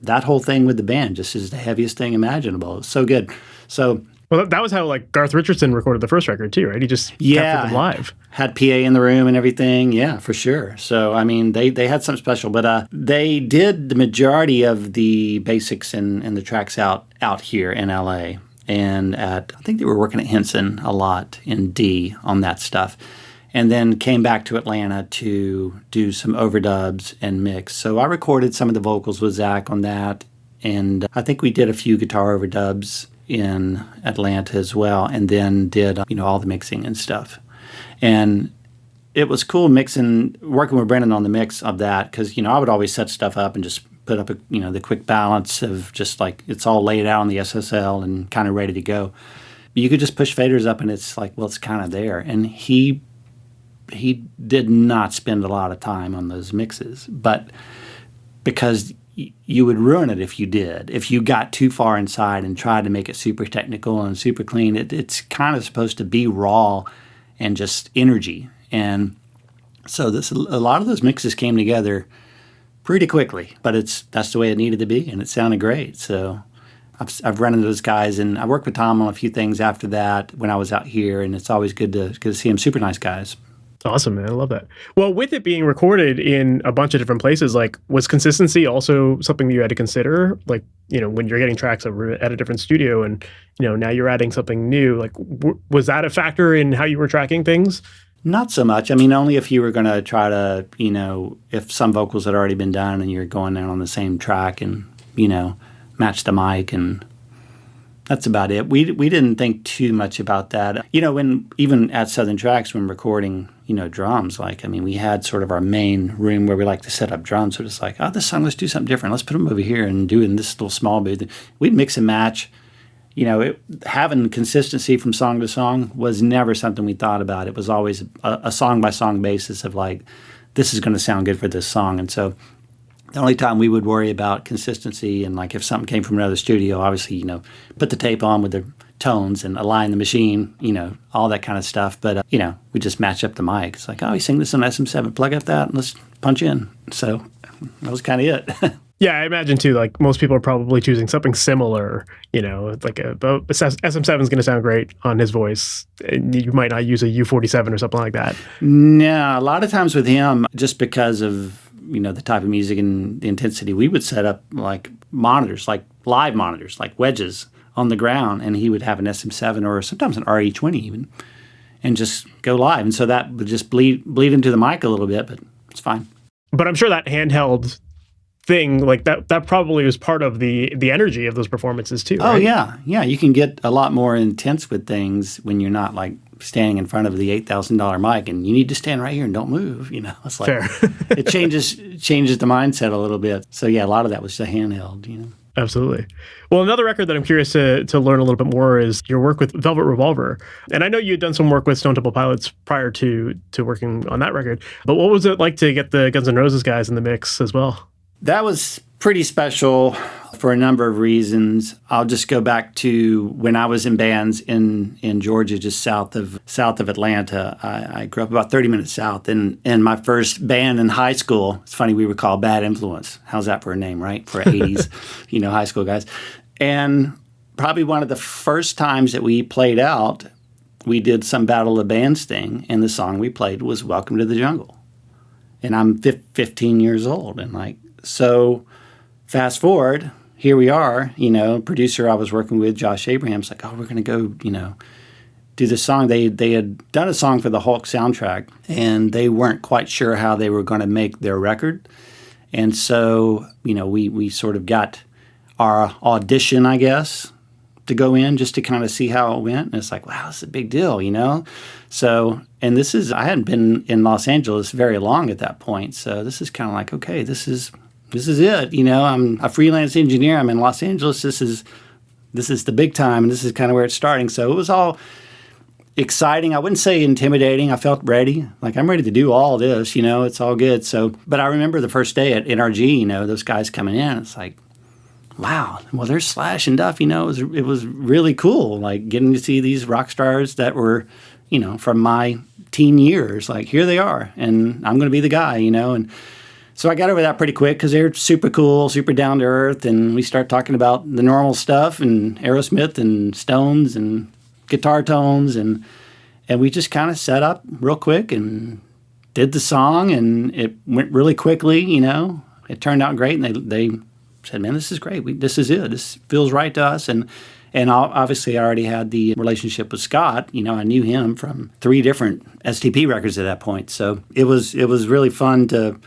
that whole thing with the band just is the heaviest thing imaginable. It's so good. So, well, that was how like Garth Richardson recorded the first record too, right? He just kept them live. Had PA in the room and everything. Yeah, for sure. So, I mean, they had something special, but they did the majority of the basics and the tracks out here in LA. And I think they were working at Henson a lot in D on that stuff. And then came back to Atlanta to do some overdubs and mix. So I recorded some of the vocals with Zach on that. And I think we did a few guitar overdubs in Atlanta as well. And then did, all the mixing and stuff. And it was cool working with Brendan on the mix of that. Because, I would always set stuff up and just put up, the quick balance of just like, it's all laid out on the SSL and kind of ready to go. But you could just push faders up and it's like, well, it's kind of there. And he did not spend a lot of time on those mixes, but because you would ruin it if you did. If you got too far inside and tried to make it super technical and super clean, it's kind of supposed to be raw and just energy. And so a lot of those mixes came together pretty quickly, but that's the way it needed to be, and it sounded great. So I've run into those guys, and I worked with Tom on a few things after that when I was out here, and it's always good to see him. Super nice guys. Awesome, man. I love that. Well, with it being recorded in a bunch of different places, like, was consistency also something that you had to consider? Like, when you're getting tracks over at a different studio and, now you're adding something new, like, was that a factor in how you were tracking things? Not so much. I mean, only if you were going to try to, if some vocals had already been done and you're going in on the same track and, match the mic, and that's about it. We didn't think too much about that. When even at Southern Tracks, when recording, drums, like, I mean, we had sort of our main room where we like to set up drums. So it's like, oh, this song, let's do something different. Let's put them over here and do it in this little small booth. We'd mix and match. Having consistency from song to song was never something we thought about. It was always a song-by-song basis of like, this is going to sound good for this song. And so the only time we would worry about consistency and like if something came from another studio, obviously, put the tape on with the tones and align the machine, all that kind of stuff. But, we just match up the mic. It's like, oh, you sing this on SM7, plug up that, and let's punch in. So that was kind of it. Yeah, I imagine too, like most people are probably choosing something similar, like SM7 is going to sound great on his voice. And you might not use a U47 or something like that. No, a lot of times with him, just because of, the type of music and the intensity, we would set up like monitors, like live monitors, like wedges on the ground, and he would have an SM7 or sometimes an RE20 even, and just go live. And so that would just bleed into the mic a little bit, but it's fine. But I'm sure that handheld thing, like that probably was part of the energy of those performances too, right? Oh yeah, you can get a lot more intense with things when you're not like standing in front of the $8,000 mic and you need to stand right here and don't move. It's like fair. It changes the mindset a little bit. So yeah, a lot of that was the handheld. Absolutely. Well, another record that I'm curious to learn a little bit more is your work with Velvet Revolver. And I know you had done some work with Stone Temple Pilots prior to working on that record. But what was it like to get the Guns N' Roses guys in the mix as well? That was pretty special for a number of reasons. I'll just go back to when I was in bands in Georgia, just south of Atlanta. I grew up about 30 minutes south, and my first band in high school, it's funny, we were called Bad Influence. How's that for a name, right? For 80s, high school guys. And probably one of the first times that we played out, we did some Battle of the Bands thing, and the song we played was Welcome to the Jungle. And I'm 15 years old, and like, so fast forward, here we are, producer I was working with, Josh Abraham's like, oh, we're going to go, do this song. They had done a song for the Hulk soundtrack, and they weren't quite sure how they were going to make their record. And so, we sort of got our audition, I guess, to go in just to kind of see how it went. And it's like, wow, this is a big deal, So, and I hadn't been in Los Angeles very long at that point. So this is kind of like, okay, this is it. I'm a freelance engineer. I'm in Los Angeles. This is the big time, and this is kind of where it's starting. So it was all exciting. I wouldn't say intimidating. I felt ready. Like, I'm ready to do all this, it's all good. So, but I remember the first day at NRG, those guys coming in, it's like, wow, well, there's Slash and Duff, it was really cool, like getting to see these rock stars that were, from my teen years, like here they are, and I'm going to be the guy, and so I got over that pretty quick because they're super cool, super down to earth, and we start talking about the normal stuff and Aerosmith and Stones and guitar tones, and we just kind of set up real quick and did the song, and it went really quickly, It turned out great, and they said, man, this is great. This is it. This feels right to us, and obviously I already had the relationship with Scott. I knew him from 3 different STP records at that point, so it was really fun to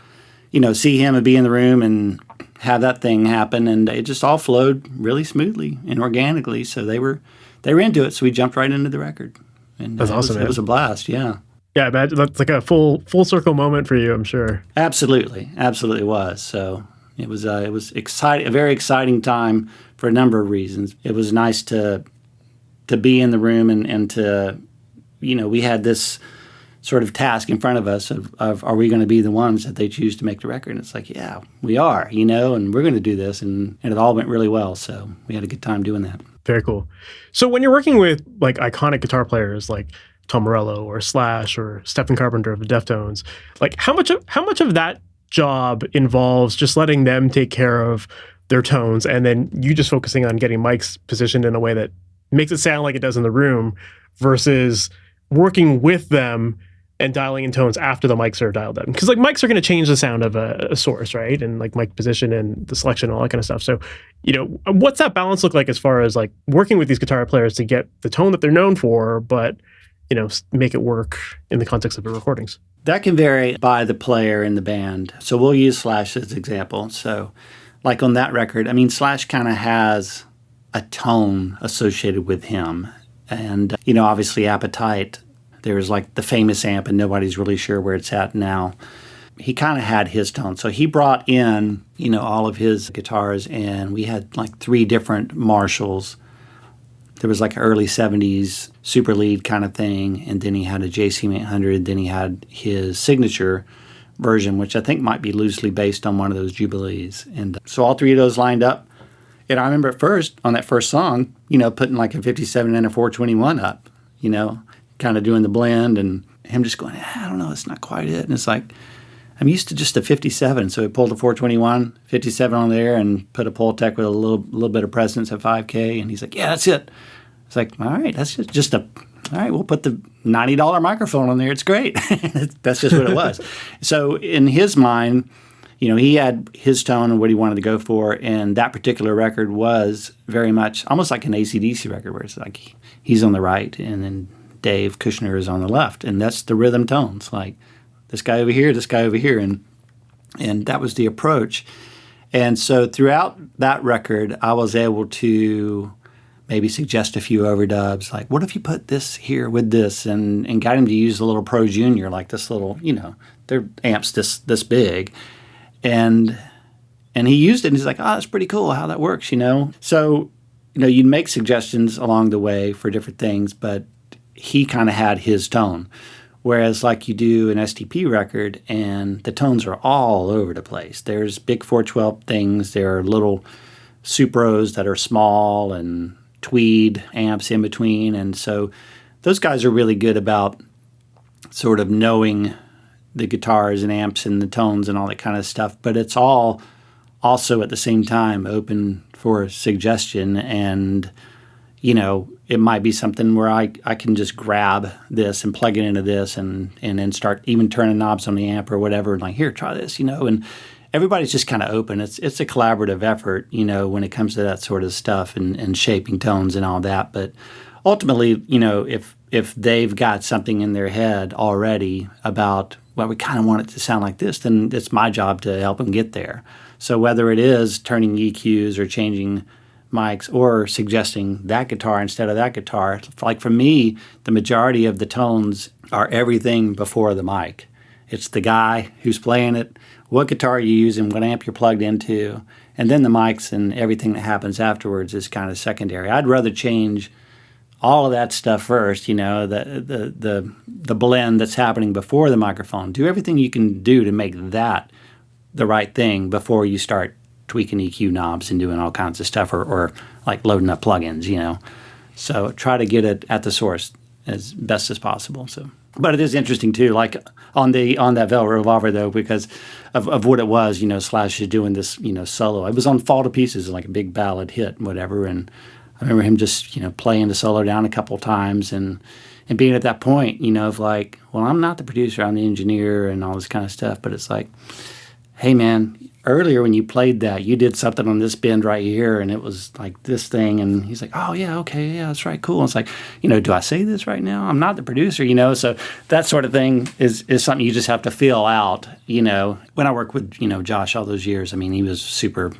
see him and be in the room and have that thing happen, and it just all flowed really smoothly and organically. So they were into it, so we jumped right into the record, and that's awesome. It was a blast, yeah. Yeah, that's like a full circle moment for you, I'm sure. Absolutely was. So it was exciting, a very exciting time for a number of reasons. It was nice to be in the room and to, we had this sort of task in front of us of are we going to be the ones that they choose to make the record? And it's like, yeah, we are, and we're going to do this. And it all went really well. So we had a good time doing that. Very cool. So when you're working with like iconic guitar players like Tom Morello or Slash or Stephen Carpenter of the Deftones, like how much of that job involves just letting them take care of their tones and then you just focusing on getting mics positioned in a way that makes it sound like it does in the room versus working with them and dialing in tones after the mics are dialed in? Because like mics are going to change the sound of a source, right? And like mic position and the selection and all that kind of stuff. So, what's that balance look like as far as like working with these guitar players to get the tone that they're known for, but make it work in the context of the recordings? That can vary by the player in the band. So we'll use Slash as an example. So like on that record, Slash kind of has a tone associated with him. And, obviously Appetite, there's like the famous amp and nobody's really sure where it's at now. He kind of had his tone. So he brought in, all of his guitars, and we had like 3 different Marshalls. There was like an early 70s super lead kind of thing, and then he had a JCM 800, then he had his signature version, which I think might be loosely based on one of those Jubilees. And so all 3 of those lined up. And I remember at first, on that first song, putting like a 57 and a 421 up, kind of doing the blend, and him just going, I don't know, it's not quite it. And it's like, I'm used to just a 57. So he pulled a 421, 57 on there, and put a Pultec with a little bit of presence at 5K. And he's like, yeah, that's it. It's like, all right, that's just all right, we'll put the $90 microphone on there. It's great. That's just what it was. So in his mind, he had his tone and what he wanted to go for. And that particular record was very much almost like an AC/DC record where it's like he's on the right and then Dave Kushner is on the left. And that's the rhythm tones, like this guy over here, this guy over here. And that was the approach. And so throughout that record, I was able to maybe suggest a few overdubs, like, what if you put this here with this, and got him to use a little Pro Junior, like this little, their amps this big. And he used it, and he's like, oh, that's pretty cool how that works, So, you'd make suggestions along the way for different things, but he kind of had his tone. Whereas like you do an STP record, and the tones are all over the place. There's big 412 things, there are little Supros that are small, and tweed amps in between. And so those guys are really good about sort of knowing the guitars and amps and the tones and all that kind of stuff. But it's all also at the same time open for suggestion. And, it might be something where I can just grab this and plug it into this and then start even turning knobs on the amp or whatever. And like, here, try this, and everybody's just kind of open. It's a collaborative effort, when it comes to that sort of stuff and shaping tones and all that. But ultimately, if they've got something in their head already about well, we kind of want it to sound like this, then it's my job to help them get there. So whether it is turning EQs or changing mics or suggesting that guitar instead of that guitar, like for me, the majority of the tones are everything before the mic. It's the guy who's playing it, what guitar you're using, what amp you're plugged into, and then the mics and everything that happens afterwards is kind of secondary. I'd rather change all of that stuff first, the blend that's happening before the microphone. Do everything you can do to make that the right thing before you start tweaking EQ knobs and doing all kinds of stuff or like loading up plugins, So try to get it at the source as best as possible. So, but it is interesting too, like on that Velvet Revolver though, because of what it was, Slash is doing this, solo. It was on Fall to Pieces, like a big ballad hit, whatever, and I remember him just, playing the solo down a couple of times and being at that point, of like, well, I'm not the producer, I'm the engineer and all this kind of stuff. But it's like, hey, man, earlier when you played that, you did something on this bend right here and it was like this thing. And he's like, oh, yeah, okay, yeah, that's right, cool. And it's like, do I say this right now? I'm not the producer, So that sort of thing is something you just have to feel out, When I worked with, Josh all those years, I mean, he was super...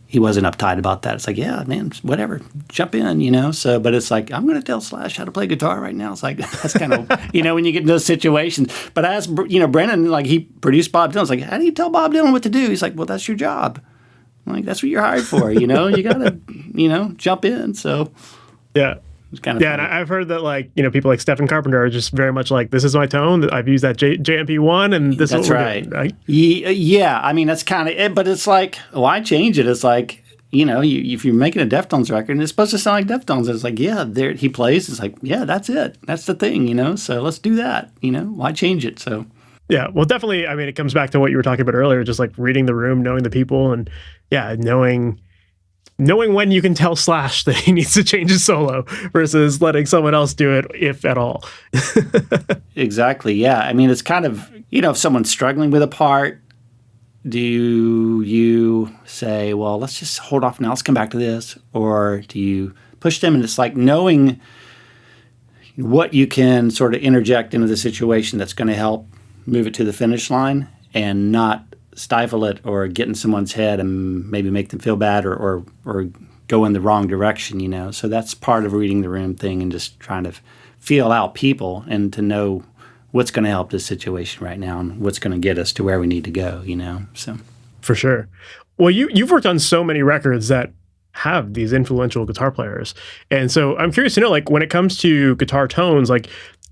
He wasn't uptight about that. It's like, yeah, man, whatever, jump in, So, but it's like, I'm going to tell Slash how to play guitar right now. It's like, that's kind of, when you get in those situations. But as, Brennan, like he produced Bob Dylan. It's like, how do you tell Bob Dylan what to do? He's like, well, that's your job. I'm like, that's what you're hired for, You got to, jump in. So, yeah. Kind of and I've heard that people like Stephen Carpenter are just very much like, this is my tone. I've used that JMP1 and this is what we're doing, right? Yeah, I mean that's kind of it, but it's like, why change it? It's like, if you're making a Deftones record and it's supposed to sound like Deftones, it's like, yeah, there he plays. It's like, yeah, that's it. That's the thing, So let's do that. Why change it? So. Yeah, well, definitely. I mean, it comes back to what you were talking about earlier, just like reading the room, knowing the people, and knowing when you can tell Slash that he needs to change his solo versus letting someone else do it, if at all. Exactly, yeah. I mean, it's kind of, if someone's struggling with a part, do you say, well, let's just hold off now, let's come back to this? Or do you push them? And it's like knowing what you can sort of interject into the situation that's going to help move it to the finish line and not stifle it or get in someone's head and maybe make them feel bad or go in the wrong direction, So that's part of reading the room thing and just trying to feel out people and to know what's going to help this situation right now and what's going to get us to where we need to go, So for sure. Well, you've worked on so many records that have these influential guitar players. And so I'm curious to know, when it comes to guitar tones,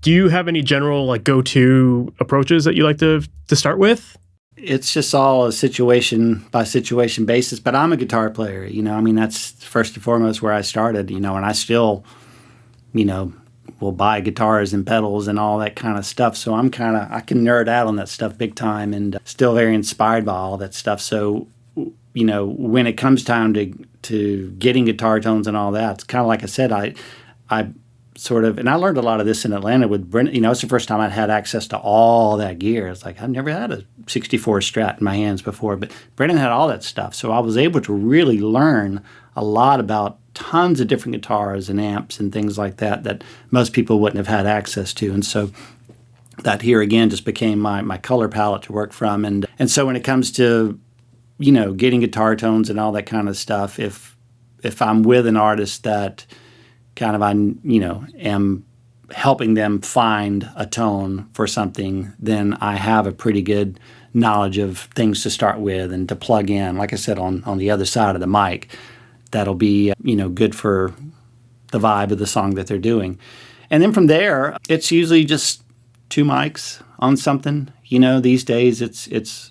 do you have any general go-to approaches that you like to start with? It's just all a situation by situation basis, but I'm a guitar player, I mean, that's first and foremost where I started, and I still, will buy guitars and pedals and all that kind of stuff. So I can nerd out on that stuff big time and still very inspired by all that stuff. So, when it comes time to getting guitar tones and all that, it's kind of like I said, I sort of, and I learned a lot of this in Atlanta with Brennan. It's the first time I'd had access to all that gear. It's like, I've never had a 64 Strat in my hands before, but Brennan had all that stuff. So I was able to really learn a lot about tons of different guitars and amps and things like that most people wouldn't have had access to. And so that here again just became my color palette to work from. And so when it comes to, getting guitar tones and all that kind of stuff, if I'm with an artist that kind of am helping them find a tone for something, then I have a pretty good knowledge of things to start with and to plug in. Like I said, on the other side of the mic, that'll be good for the vibe of the song that they're doing. And then from there, it's usually just two mics on something. These days it's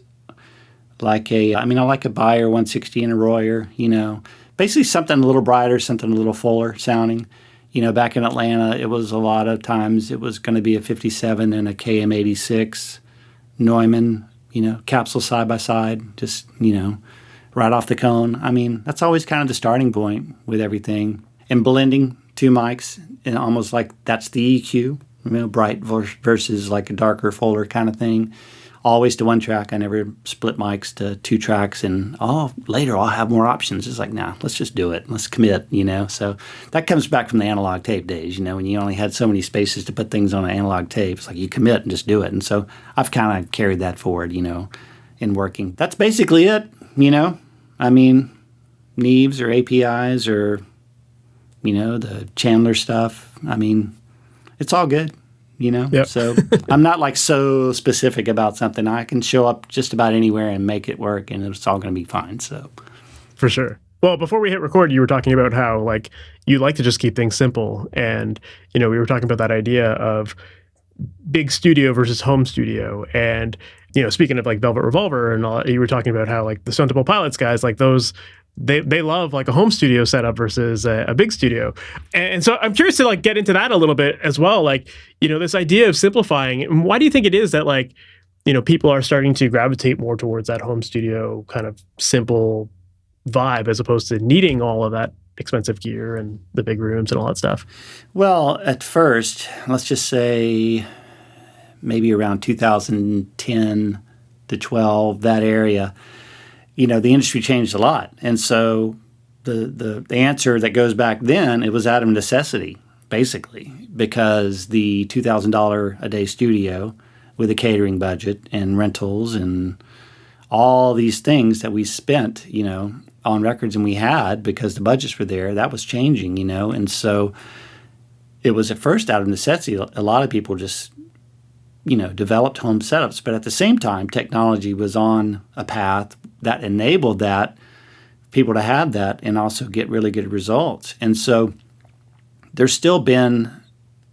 like I like a Beyer 160 and a Royer. Basically something a little brighter, something a little fuller sounding. Back in Atlanta, it was a lot of times it was going to be a 57 and a KM86 Neumann, capsule side by side, just, right off the cone. I mean, that's always kind of the starting point with everything. And blending two mics, and almost like that's the EQ, bright versus like a darker, fuller kind of thing. always to one track. I never split mics to 2 tracks, and later I'll have more options. It's like, nah, let's just do it. Let's commit, So that comes back from the analog tape days, when you only had so many spaces to put things on an analog tape. It's like you commit and just do it. And so I've kind of carried that forward, in working. That's basically it, I mean, Neves or APIs or, the Chandler stuff. I mean, it's all good. Yep. So I'm not like so specific about something. I can show up just about anywhere and make it work, and it's all going to be fine. So, for sure. Well, before we hit record, you were talking about how like you like to just keep things simple, and we were talking about that idea of big studio versus home studio, and speaking of like Velvet Revolver and all, you were talking about how like the Stone Temple Pilots guys, like those. They love like a home studio setup versus a big studio. And so I'm curious to like get into that a little bit as well. Like, this idea of simplifying. Why do you think it is that like, people are starting to gravitate more towards that home studio kind of simple vibe as opposed to needing all of that expensive gear and the big rooms and all that stuff? Well, at first, let's just say maybe around 2010 to 12, that area, the industry changed a lot. And so the answer that goes back then, it was out of necessity, basically, because the $2,000 a day studio with a catering budget and rentals and all these things that we spent, on records and we had because the budgets were there, that was changing, And so it was at first out of necessity. A lot of people just developed home setups. But at the same time, technology was on a path that enabled that, people to have that and also get really good results. And so there's still been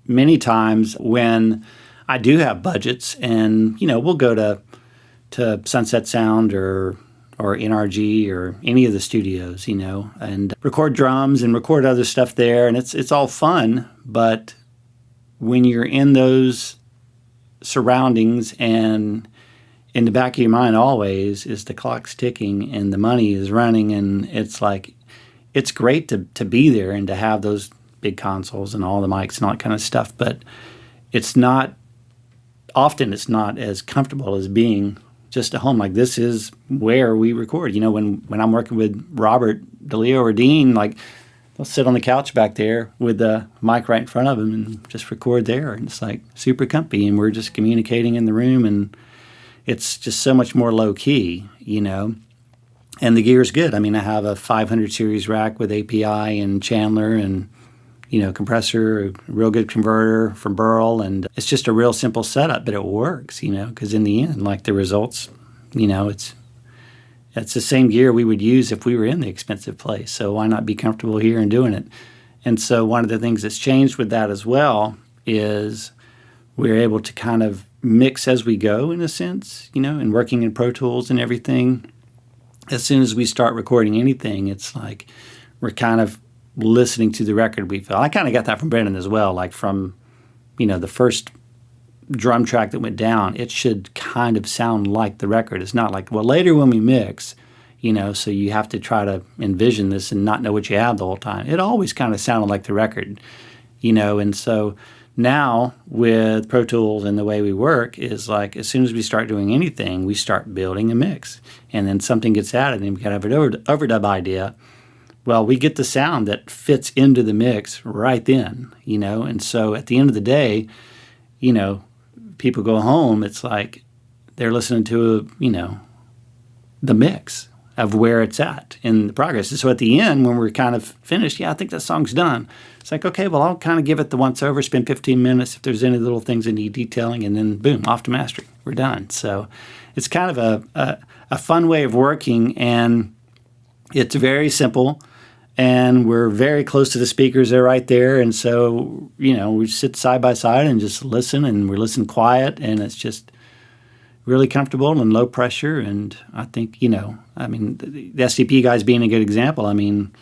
many times when I do have budgets and, we'll go to Sunset Sound or NRG or any of the studios, and record drums and record other stuff there. And it's all fun. But when you're in those surroundings and in the back of your mind always is the clock's ticking and the money is running, and it's like it's great to be there and to have those big consoles and all the mics and all that kind of stuff, but it's not as comfortable as being just at home. Like, this is where we record. When I'm working with Robert DeLeo or Dean, like, they'll sit on the couch back there with the mic right in front of them and just record there. And it's like super comfy, and we're just communicating in the room, and it's just so much more low key, And the gear's good. I mean, I have a 500 series rack with API and Chandler and, compressor, a real good converter from Burl. And it's just a real simple setup, but it works, because in the end, like the results, it's the same gear we would use if we were in the expensive place. So why not be comfortable here and doing it? And so one of the things that's changed with that as well is we're able to kind of mix as we go, in a sense, and working in Pro Tools and everything. As soon as we start recording anything, it's like we're kind of listening to the record we feel. I kind of got that from Brendan as well, like from, the first drum track that went down, it should kind of sound like the record. It's not like, well, later when we mix, so you have to try to envision this and not know what you have the whole time. It always kind of sounded like the record, and so now with Pro Tools and the way we work is like as soon as we start doing anything, we start building a mix. And then something gets added and we kind of have an overdub idea. Well, we get the sound that fits into the mix right then, And so at the end of the day, people go home, it's like they're listening to, the mix of where it's at in the progress. And so at the end, when we're kind of finished, I think that song's done. It's like, okay, well, I'll kind of give it the once over, spend 15 minutes if there's any little things that need detailing, and then boom, off to mastering. We're done. So it's kind of a fun way of working, and it's very simple, and we're very close to the speakers. They're right there. And so, we sit side by side and just listen, and we listen quiet, and it's just really comfortable and low pressure. And I think, the SCP guys being a good example. I mean,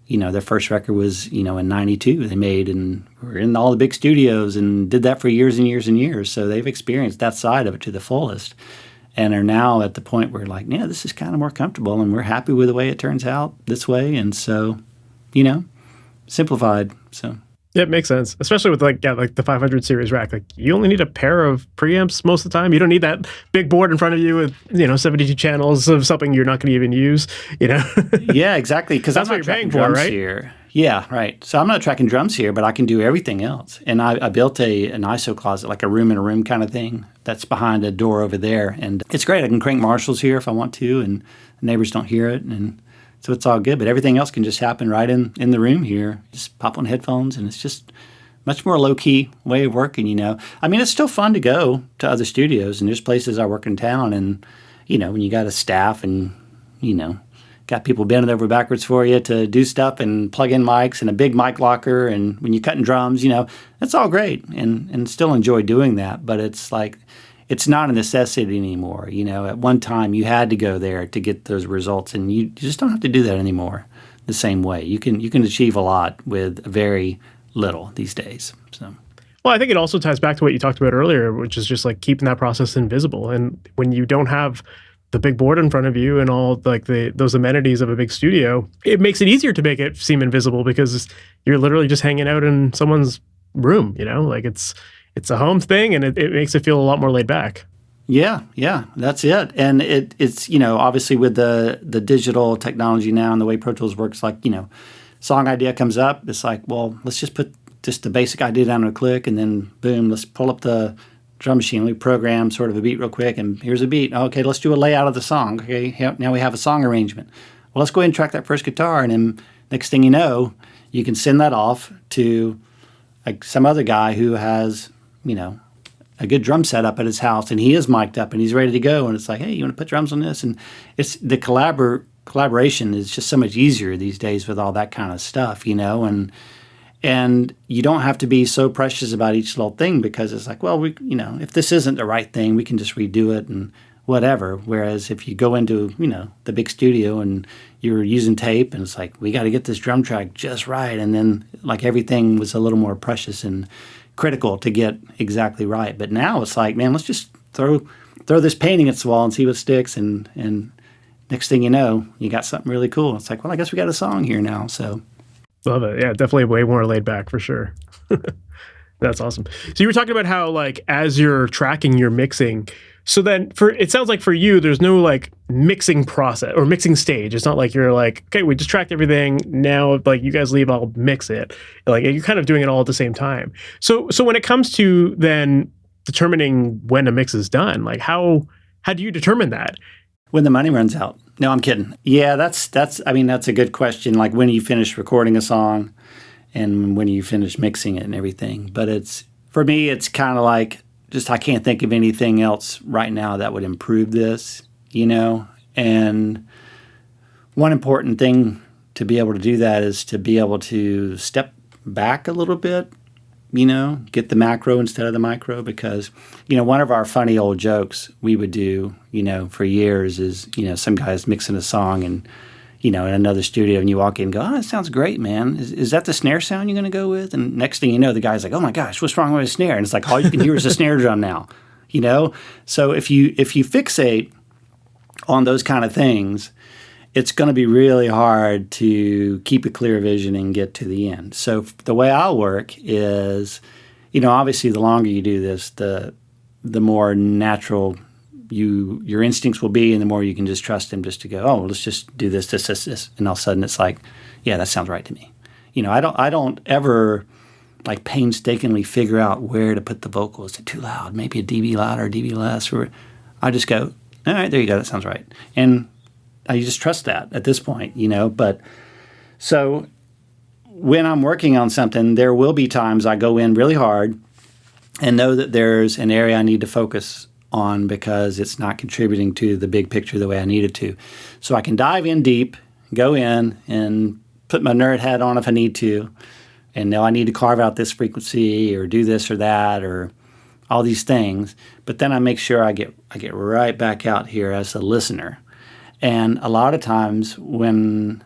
their first record was, in 92 they made, and were in all the big studios and did that for years and years and years. So they've experienced that side of it to the fullest and are now at the point where like, yeah, this is kind of more comfortable and we're happy with the way it turns out this way. And so, simplified. So. Yeah, it makes sense, especially with like the 500 series rack. Like you only need a pair of preamps most of the time. You don't need that big board in front of you with 72 channels of something you're not going to even use. You know. Yeah, exactly. Because That's I'm what not you're paying tracking for, drums right? here. Yeah, right. So I'm not tracking drums here, but I can do everything else. And I built an ISO closet, like a room in a room kind of thing. That's behind a door over there, and it's great. I can crank Marshalls here if I want to, and the neighbors don't hear it, and so it's all good. But everything else can just happen right in the room here. Just pop on headphones, and it's just much more low-key way of working. I mean, it's still fun to go to other studios, and there's places I work in town, and, when you got a staff and, got people bending over backwards for you to do stuff and plug in mics and a big mic locker, and when you're cutting drums, that's all great, and still enjoy doing that, but it's like, it's not a necessity anymore. At one time, you had to go there to get those results, and you just don't have to do that anymore the same way. You can achieve a lot with very little these days. So, well, I think it also ties back to what you talked about earlier, which is just like keeping that process invisible. And when you don't have the big board in front of you and all like those amenities of a big studio, it makes it easier to make it seem invisible because you're literally just hanging out in someone's room. Like it's a home thing, and it makes it feel a lot more laid back. Yeah, that's it. And it's obviously with the digital technology now and the way Pro Tools works, like song idea comes up, it's like, well, let's just put just the basic idea down on a click, and then boom, let's pull up the drum machine. We program sort of a beat real quick, and here's a beat. Okay, let's do a layout of the song. Okay, now we have a song arrangement. Well, let's go ahead and track that first guitar, and then next thing you know, you can send that off to like some other guy who has, a good drum setup at his house, and he is mic'd up, and he's ready to go, and it's like, hey, you want to put drums on this? And it's the collaboration is just so much easier these days with all that kind of stuff, and you don't have to be so precious about each little thing, because it's like, well, if this isn't the right thing, we can just redo it and whatever. Whereas if you go into, the big studio and you're using tape, and it's like, we got to get this drum track just right. And then like everything was a little more precious and critical to get exactly right. But now it's like, man, let's just throw this painting at the wall and see what sticks. And next thing you know, you got something really cool. It's like, well, I guess we got a song here now. So love it. Yeah, definitely way more laid back for sure. That's awesome. So you were talking about how like as you're tracking, you're mixing. So then it sounds like for you, there's no like mixing process or mixing stage. It's not like you're like, okay, we just tracked everything. Now like you guys leave, I'll mix it. Like you're kind of doing it all at the same time. So when it comes to then determining when a mix is done, like how do you determine that? When the money runs out. No, I'm kidding. Yeah, that's a good question. Like when you finish recording a song and when you finish mixing it and everything. But for me, it's kind of like, just I can't think of anything else right now that would improve this, And one important thing to be able to do that is to be able to step back a little bit, get the macro instead of the micro, because, one of our funny old jokes we would do, for years is, some guy's mixing a song and, in another studio, and you walk in and go, oh, that sounds great, man. Is that the snare sound you're going to go with? And next thing you know, the guy's like, oh my gosh, what's wrong with the snare? And it's like, all you can hear is a snare drum now, So if you fixate on those kind of things, it's going to be really hard to keep a clear vision and get to the end. So the way I'll work is, obviously the longer you do this, the more natural your instincts will be, and the more you can just trust them just to go, oh, let's just do this, and all of a sudden it's like, yeah, that sounds right to me. I don't ever like painstakingly figure out where to put the vocal. Is it too loud? Maybe a dB louder, a dB less, or I just go, all right, there you go, that sounds right, and I just trust that at this point, But so when I'm working on something, there will be times I go in really hard and know that there's an area I need to focus on because it's not contributing to the big picture the way I need it to. So I can dive in deep, go in and put my nerd hat on if I need to, and know I need to carve out this frequency or do this or that or all these things. But then I make sure I get right back out here as a listener. And a lot of times when,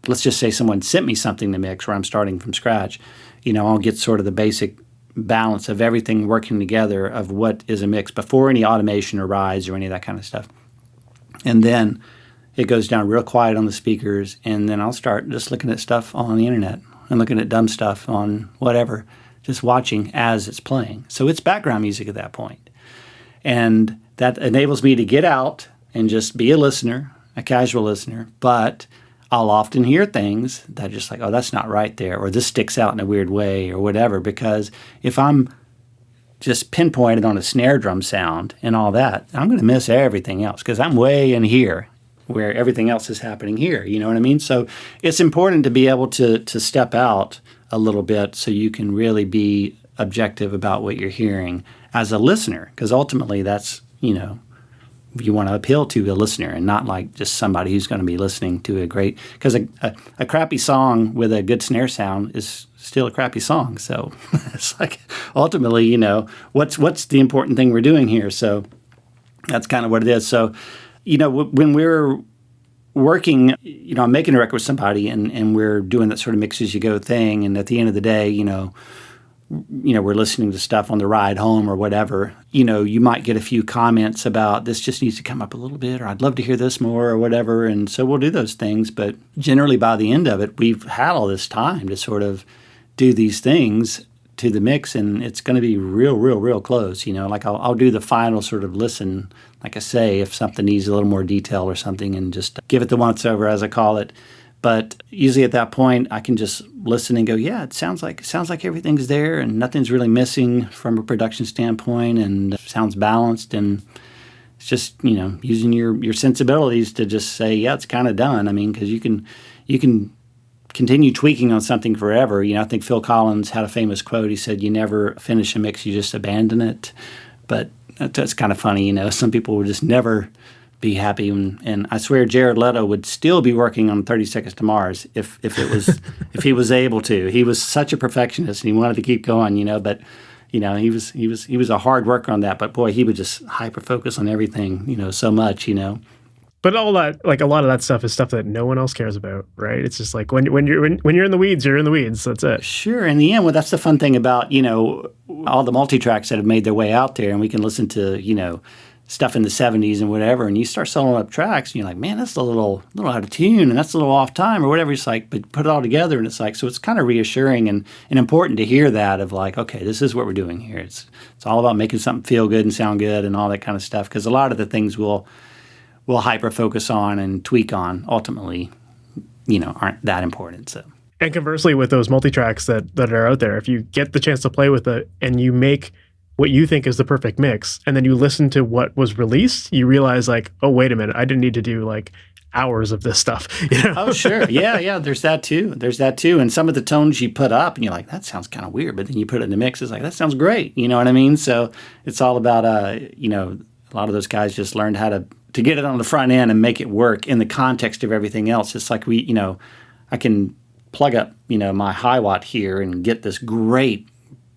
let's just say someone sent me something to mix where I'm starting from scratch, I'll get sort of the basic balance of everything working together of what is a mix before any automation or rides or any of that kind of stuff. And then it goes down real quiet on the speakers, and then I'll start just looking at stuff on the internet. and looking at dumb stuff on whatever, just watching as it's playing. So it's background music at that point. And that enables me to get out and just be a listener, a casual listener, but I'll often hear things that are just like, oh, that's not right there, or this sticks out in a weird way, or whatever, because if I'm just pinpointed on a snare drum sound and all that, I'm going to miss everything else because I'm way in here where everything else is happening here. You know what I mean? So it's important to be able to step out a little bit so you can really be objective about what you're hearing as a listener, because ultimately that's, you want to appeal to a listener and not like just somebody who's going to be listening to a great, because a crappy song with a good snare sound is still a crappy song. So it's like ultimately, what's the important thing we're doing here? So that's kind of what it is. So, when we're working, I'm making a record with somebody and we're doing that sort of mix as you go thing. And at the end of the day, we're listening to stuff on the ride home or whatever, you might get a few comments about this just needs to come up a little bit, or I'd love to hear this more or whatever. And so we'll do those things. But generally by the end of it, we've had all this time to sort of do these things to the mix, and it's going to be real close. Like I'll do the final sort of listen, like I say, if something needs a little more detail or something, and just give it the once over, as I call it. But usually at that point, I can just listen and go, yeah, it sounds like everything's there and nothing's really missing from a production standpoint, and sounds balanced. And it's just, using your sensibilities to just say, yeah, it's kind of done. I mean, because you can continue tweaking on something forever. I think Phil Collins had a famous quote. He said, you never finish a mix, you just abandon it. But that's kind of funny. Some people would just never be happy. And I swear Jared Leto would still be working on 30 Seconds to Mars if he was able to. He was such a perfectionist and he wanted to keep going, but he was a hard worker on that. But boy, he would just hyper focus on everything, so much. But all that, like a lot of that stuff is stuff that no one else cares about, right? It's just like when you're in the weeds, you're in the weeds. That's it. Sure. In the end, well, that's the fun thing about all the multi-tracks that have made their way out there, and we can listen to stuff in the 70s and whatever, and you start selling up tracks, and you're like, man, that's a little out of tune, and that's a little off time or whatever. It's like, but put it all together, and it's like, so it's kind of reassuring and important to hear that of like, okay, this is what we're doing here. It's all about making something feel good and sound good and all that kind of stuff, because a lot of the things we'll hyper-focus on and tweak on ultimately, aren't that important. So, and conversely, with those multi-tracks that are out there, if you get the chance to play with it and you make what you think is the perfect mix, and then you listen to what was released, you realize like, oh, wait a minute, I didn't need to do like hours of this stuff. Oh, sure. Yeah. There's that too. And some of the tones you put up and you're like, that sounds kind of weird. But then you put it in the mix, it's like, that sounds great. You know what I mean? So it's all about, a lot of those guys just learned how to get it on the front end and make it work in the context of everything else. It's like I can plug up, my high watt here and get this great,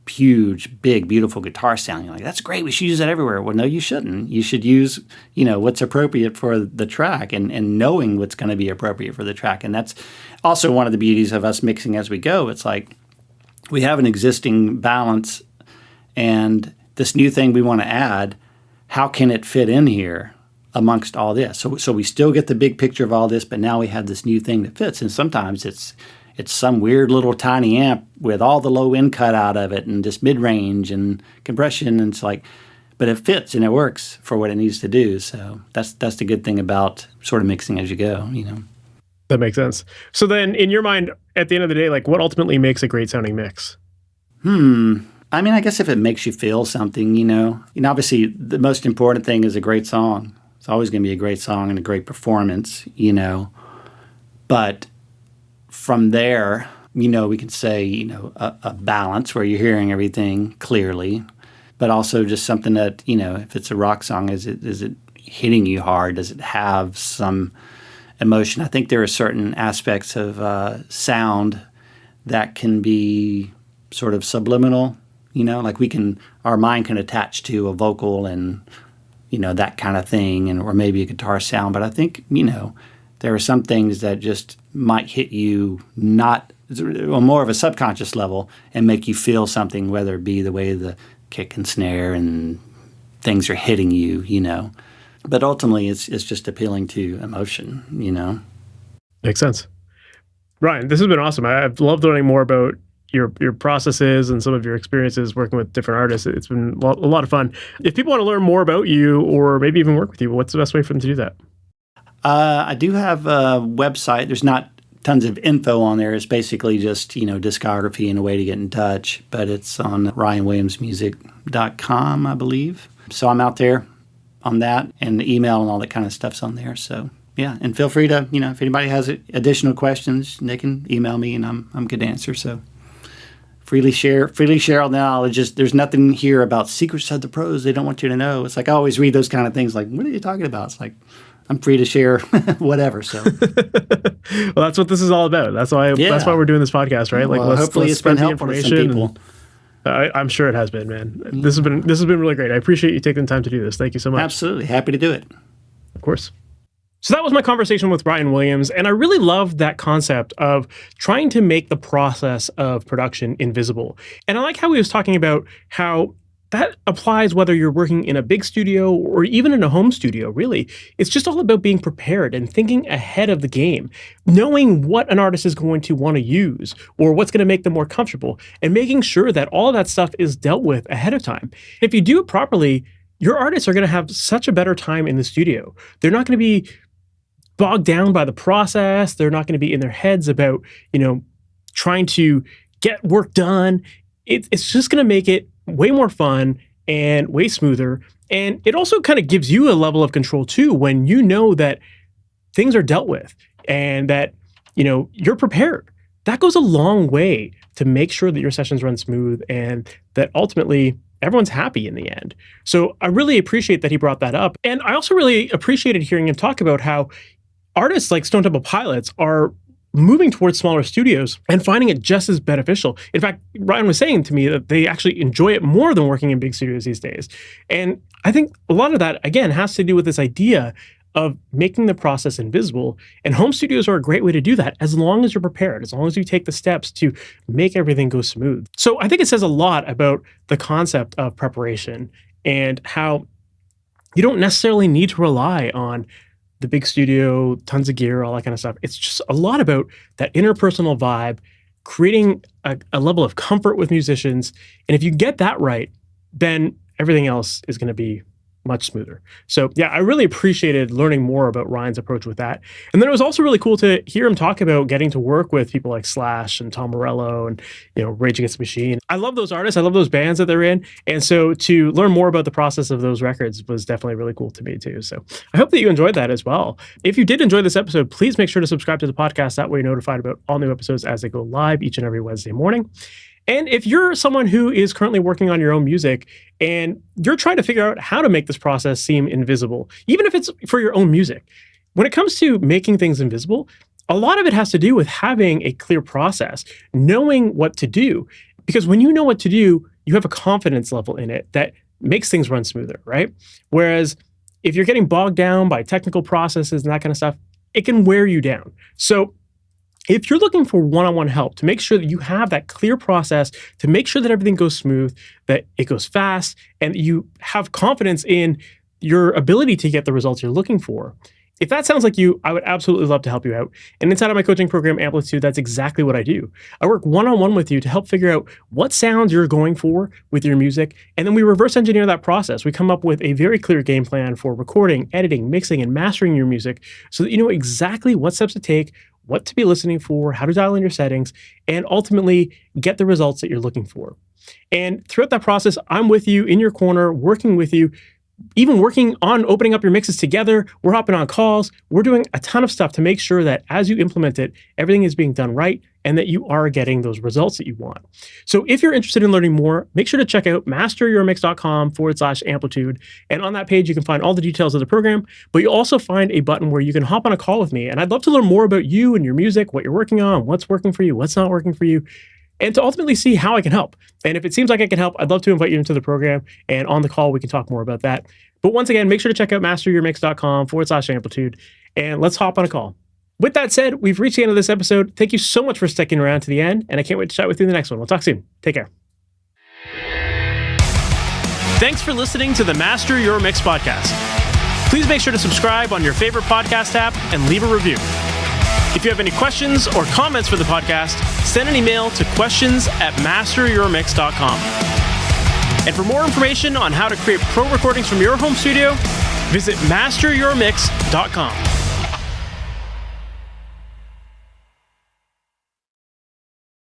huge, big, beautiful guitar sound. You're like, that's great. We should use that everywhere. Well, no, you shouldn't. You should use, what's appropriate for the track and knowing what's going to be appropriate for the track. And that's also one of the beauties of us mixing as we go. It's like we have an existing balance, and this new thing we want to add, how can it fit in here amongst all this? So we still get the big picture of all this, but now we have this new thing that fits. And sometimes it's some weird little tiny amp with all the low end cut out of it and just mid-range and compression. And it's like, but it fits and it works for what it needs to do. So that's the good thing about sort of mixing as you go, That makes sense. So then in your mind, at the end of the day, like what ultimately makes a great sounding mix? I mean, I guess if it makes you feel something, obviously the most important thing is a great song. It's always going to be a great song and a great performance, But from there, we can say, a balance where you're hearing everything clearly, but also just something that, if it's a rock song, is it hitting you hard? Does it have some emotion? I think there are certain aspects of sound that can be sort of subliminal, like our mind can attach to a vocal and, that kind of thing, or maybe a guitar sound. But I think, there are some things that just might hit you not on more of a subconscious level and make you feel something, whether it be the way the kick and snare and things are hitting you, But ultimately, it's just appealing to emotion, Makes sense. Ryan, this has been awesome. I've loved learning more about your processes and some of your experiences working with different artists. It's been a lot of fun. If people want to learn more about you or maybe even work with you, what's the best way for them to do that? I do have a website. There's not tons of info on there. It's basically just, discography and a way to get in touch. But it's on ryanwilliamsmusic.com, I believe. So I'm out there on that, and the email and all that kind of stuff's on there. So yeah, and feel free to, if anybody has additional questions, they can email me, and I'm good to answer. So freely share all the knowledge. There's nothing here about secrets of the pros they don't want you to know. It's like I always read those kind of things. Like, what are you talking about? It's like, I'm free to share whatever. So, well, that's what this is all about. That's why we're doing this podcast, right? Like, hopefully it's been helpful to some people. I'm sure it has been, man. This has been really great. I appreciate you taking the time to do this. Thank you so much. Absolutely, happy to do it. Of course. So that was my conversation with Ryan Williams, and I really loved that concept of trying to make the process of production invisible. And I like how he was talking about how that applies whether you're working in a big studio or even in a home studio, really. It's just all about being prepared and thinking ahead of the game, knowing what an artist is going to want to use or what's going to make them more comfortable, and making sure that all of that stuff is dealt with ahead of time. If you do it properly, your artists are going to have such a better time in the studio. They're not going to be bogged down by the process. They're not going to be in their heads about, trying to get work done. It's just going to make it way more fun and way smoother. And it also kind of gives you a level of control too, when you know that things are dealt with and that, you're prepared. That goes a long way to make sure that your sessions run smooth and that ultimately everyone's happy in the end. So I really appreciate that he brought that up. And I also really appreciated hearing him talk about how artists like Stone Temple Pilots are moving towards smaller studios and finding it just as beneficial. In fact, Ryan was saying to me that they actually enjoy it more than working in big studios these days. And I think a lot of that, again, has to do with this idea of making the process invisible. And home studios are a great way to do that, as long as you're prepared, as long as you take the steps to make everything go smooth. So I think it says a lot about the concept of preparation and how you don't necessarily need to rely on the big studio, tons of gear, all that kind of stuff. It's just a lot about that interpersonal vibe, creating a level of comfort with musicians. And if you get that right, then everything else is going to be much smoother. So yeah, I really appreciated learning more about Ryan's approach with that. And then it was also really cool to hear him talk about getting to work with people like Slash and Tom Morello and, Rage Against the Machine. I love those artists. I love those bands that they're in. And so to learn more about the process of those records was definitely really cool to me too. So I hope that you enjoyed that as well. If you did enjoy this episode, please make sure to subscribe to the podcast. That way you're notified about all new episodes as they go live each and every Wednesday morning. And if you're someone who is currently working on your own music and you're trying to figure out how to make this process seem invisible, even if it's for your own music, when it comes to making things invisible, a lot of it has to do with having a clear process, knowing what to do. Because when you know what to do, you have a confidence level in it that makes things run smoother, right? Whereas if you're getting bogged down by technical processes and that kind of stuff, it can wear you down. So if you're looking for one-on-one help to make sure that you have that clear process, to make sure that everything goes smooth, that it goes fast, and you have confidence in your ability to get the results you're looking for, if that sounds like you, I would absolutely love to help you out. And inside of my coaching program, Amplitude, that's exactly what I do. I work one-on-one with you to help figure out what sounds you're going for with your music, and then we reverse engineer that process. We come up with a very clear game plan for recording, editing, mixing, and mastering your music so that you know exactly what steps to take, what to be listening for, how to dial in your settings, and ultimately get the results that you're looking for. And throughout that process, I'm with you in your corner, working with you, even working on opening up your mixes together. We're hopping on calls. We're doing a ton of stuff to make sure that as you implement it, everything is being done right and that you are getting those results that you want. So if you're interested in learning more, make sure to check out masteryourmix.com/amplitude. And on that page, you can find all the details of the program, but you'll also find a button where you can hop on a call with me. And I'd love to learn more about you and your music, what you're working on, what's working for you, what's not working for you, and to ultimately see how I can help. And if it seems like I can help, I'd love to invite you into the program. And on the call, we can talk more about that. But once again, make sure to check out masteryourmix.com/amplitude. And let's hop on a call. With that said, we've reached the end of this episode. Thank you so much for sticking around to the end. And I can't wait to chat with you in the next one. We'll talk soon. Take care. Thanks for listening to the Master Your Mix podcast. Please make sure to subscribe on your favorite podcast app and leave a review. If you have any questions or comments for the podcast, send an email to questions@masteryourmix.com. And for more information on how to create pro recordings from your home studio, visit masteryourmix.com.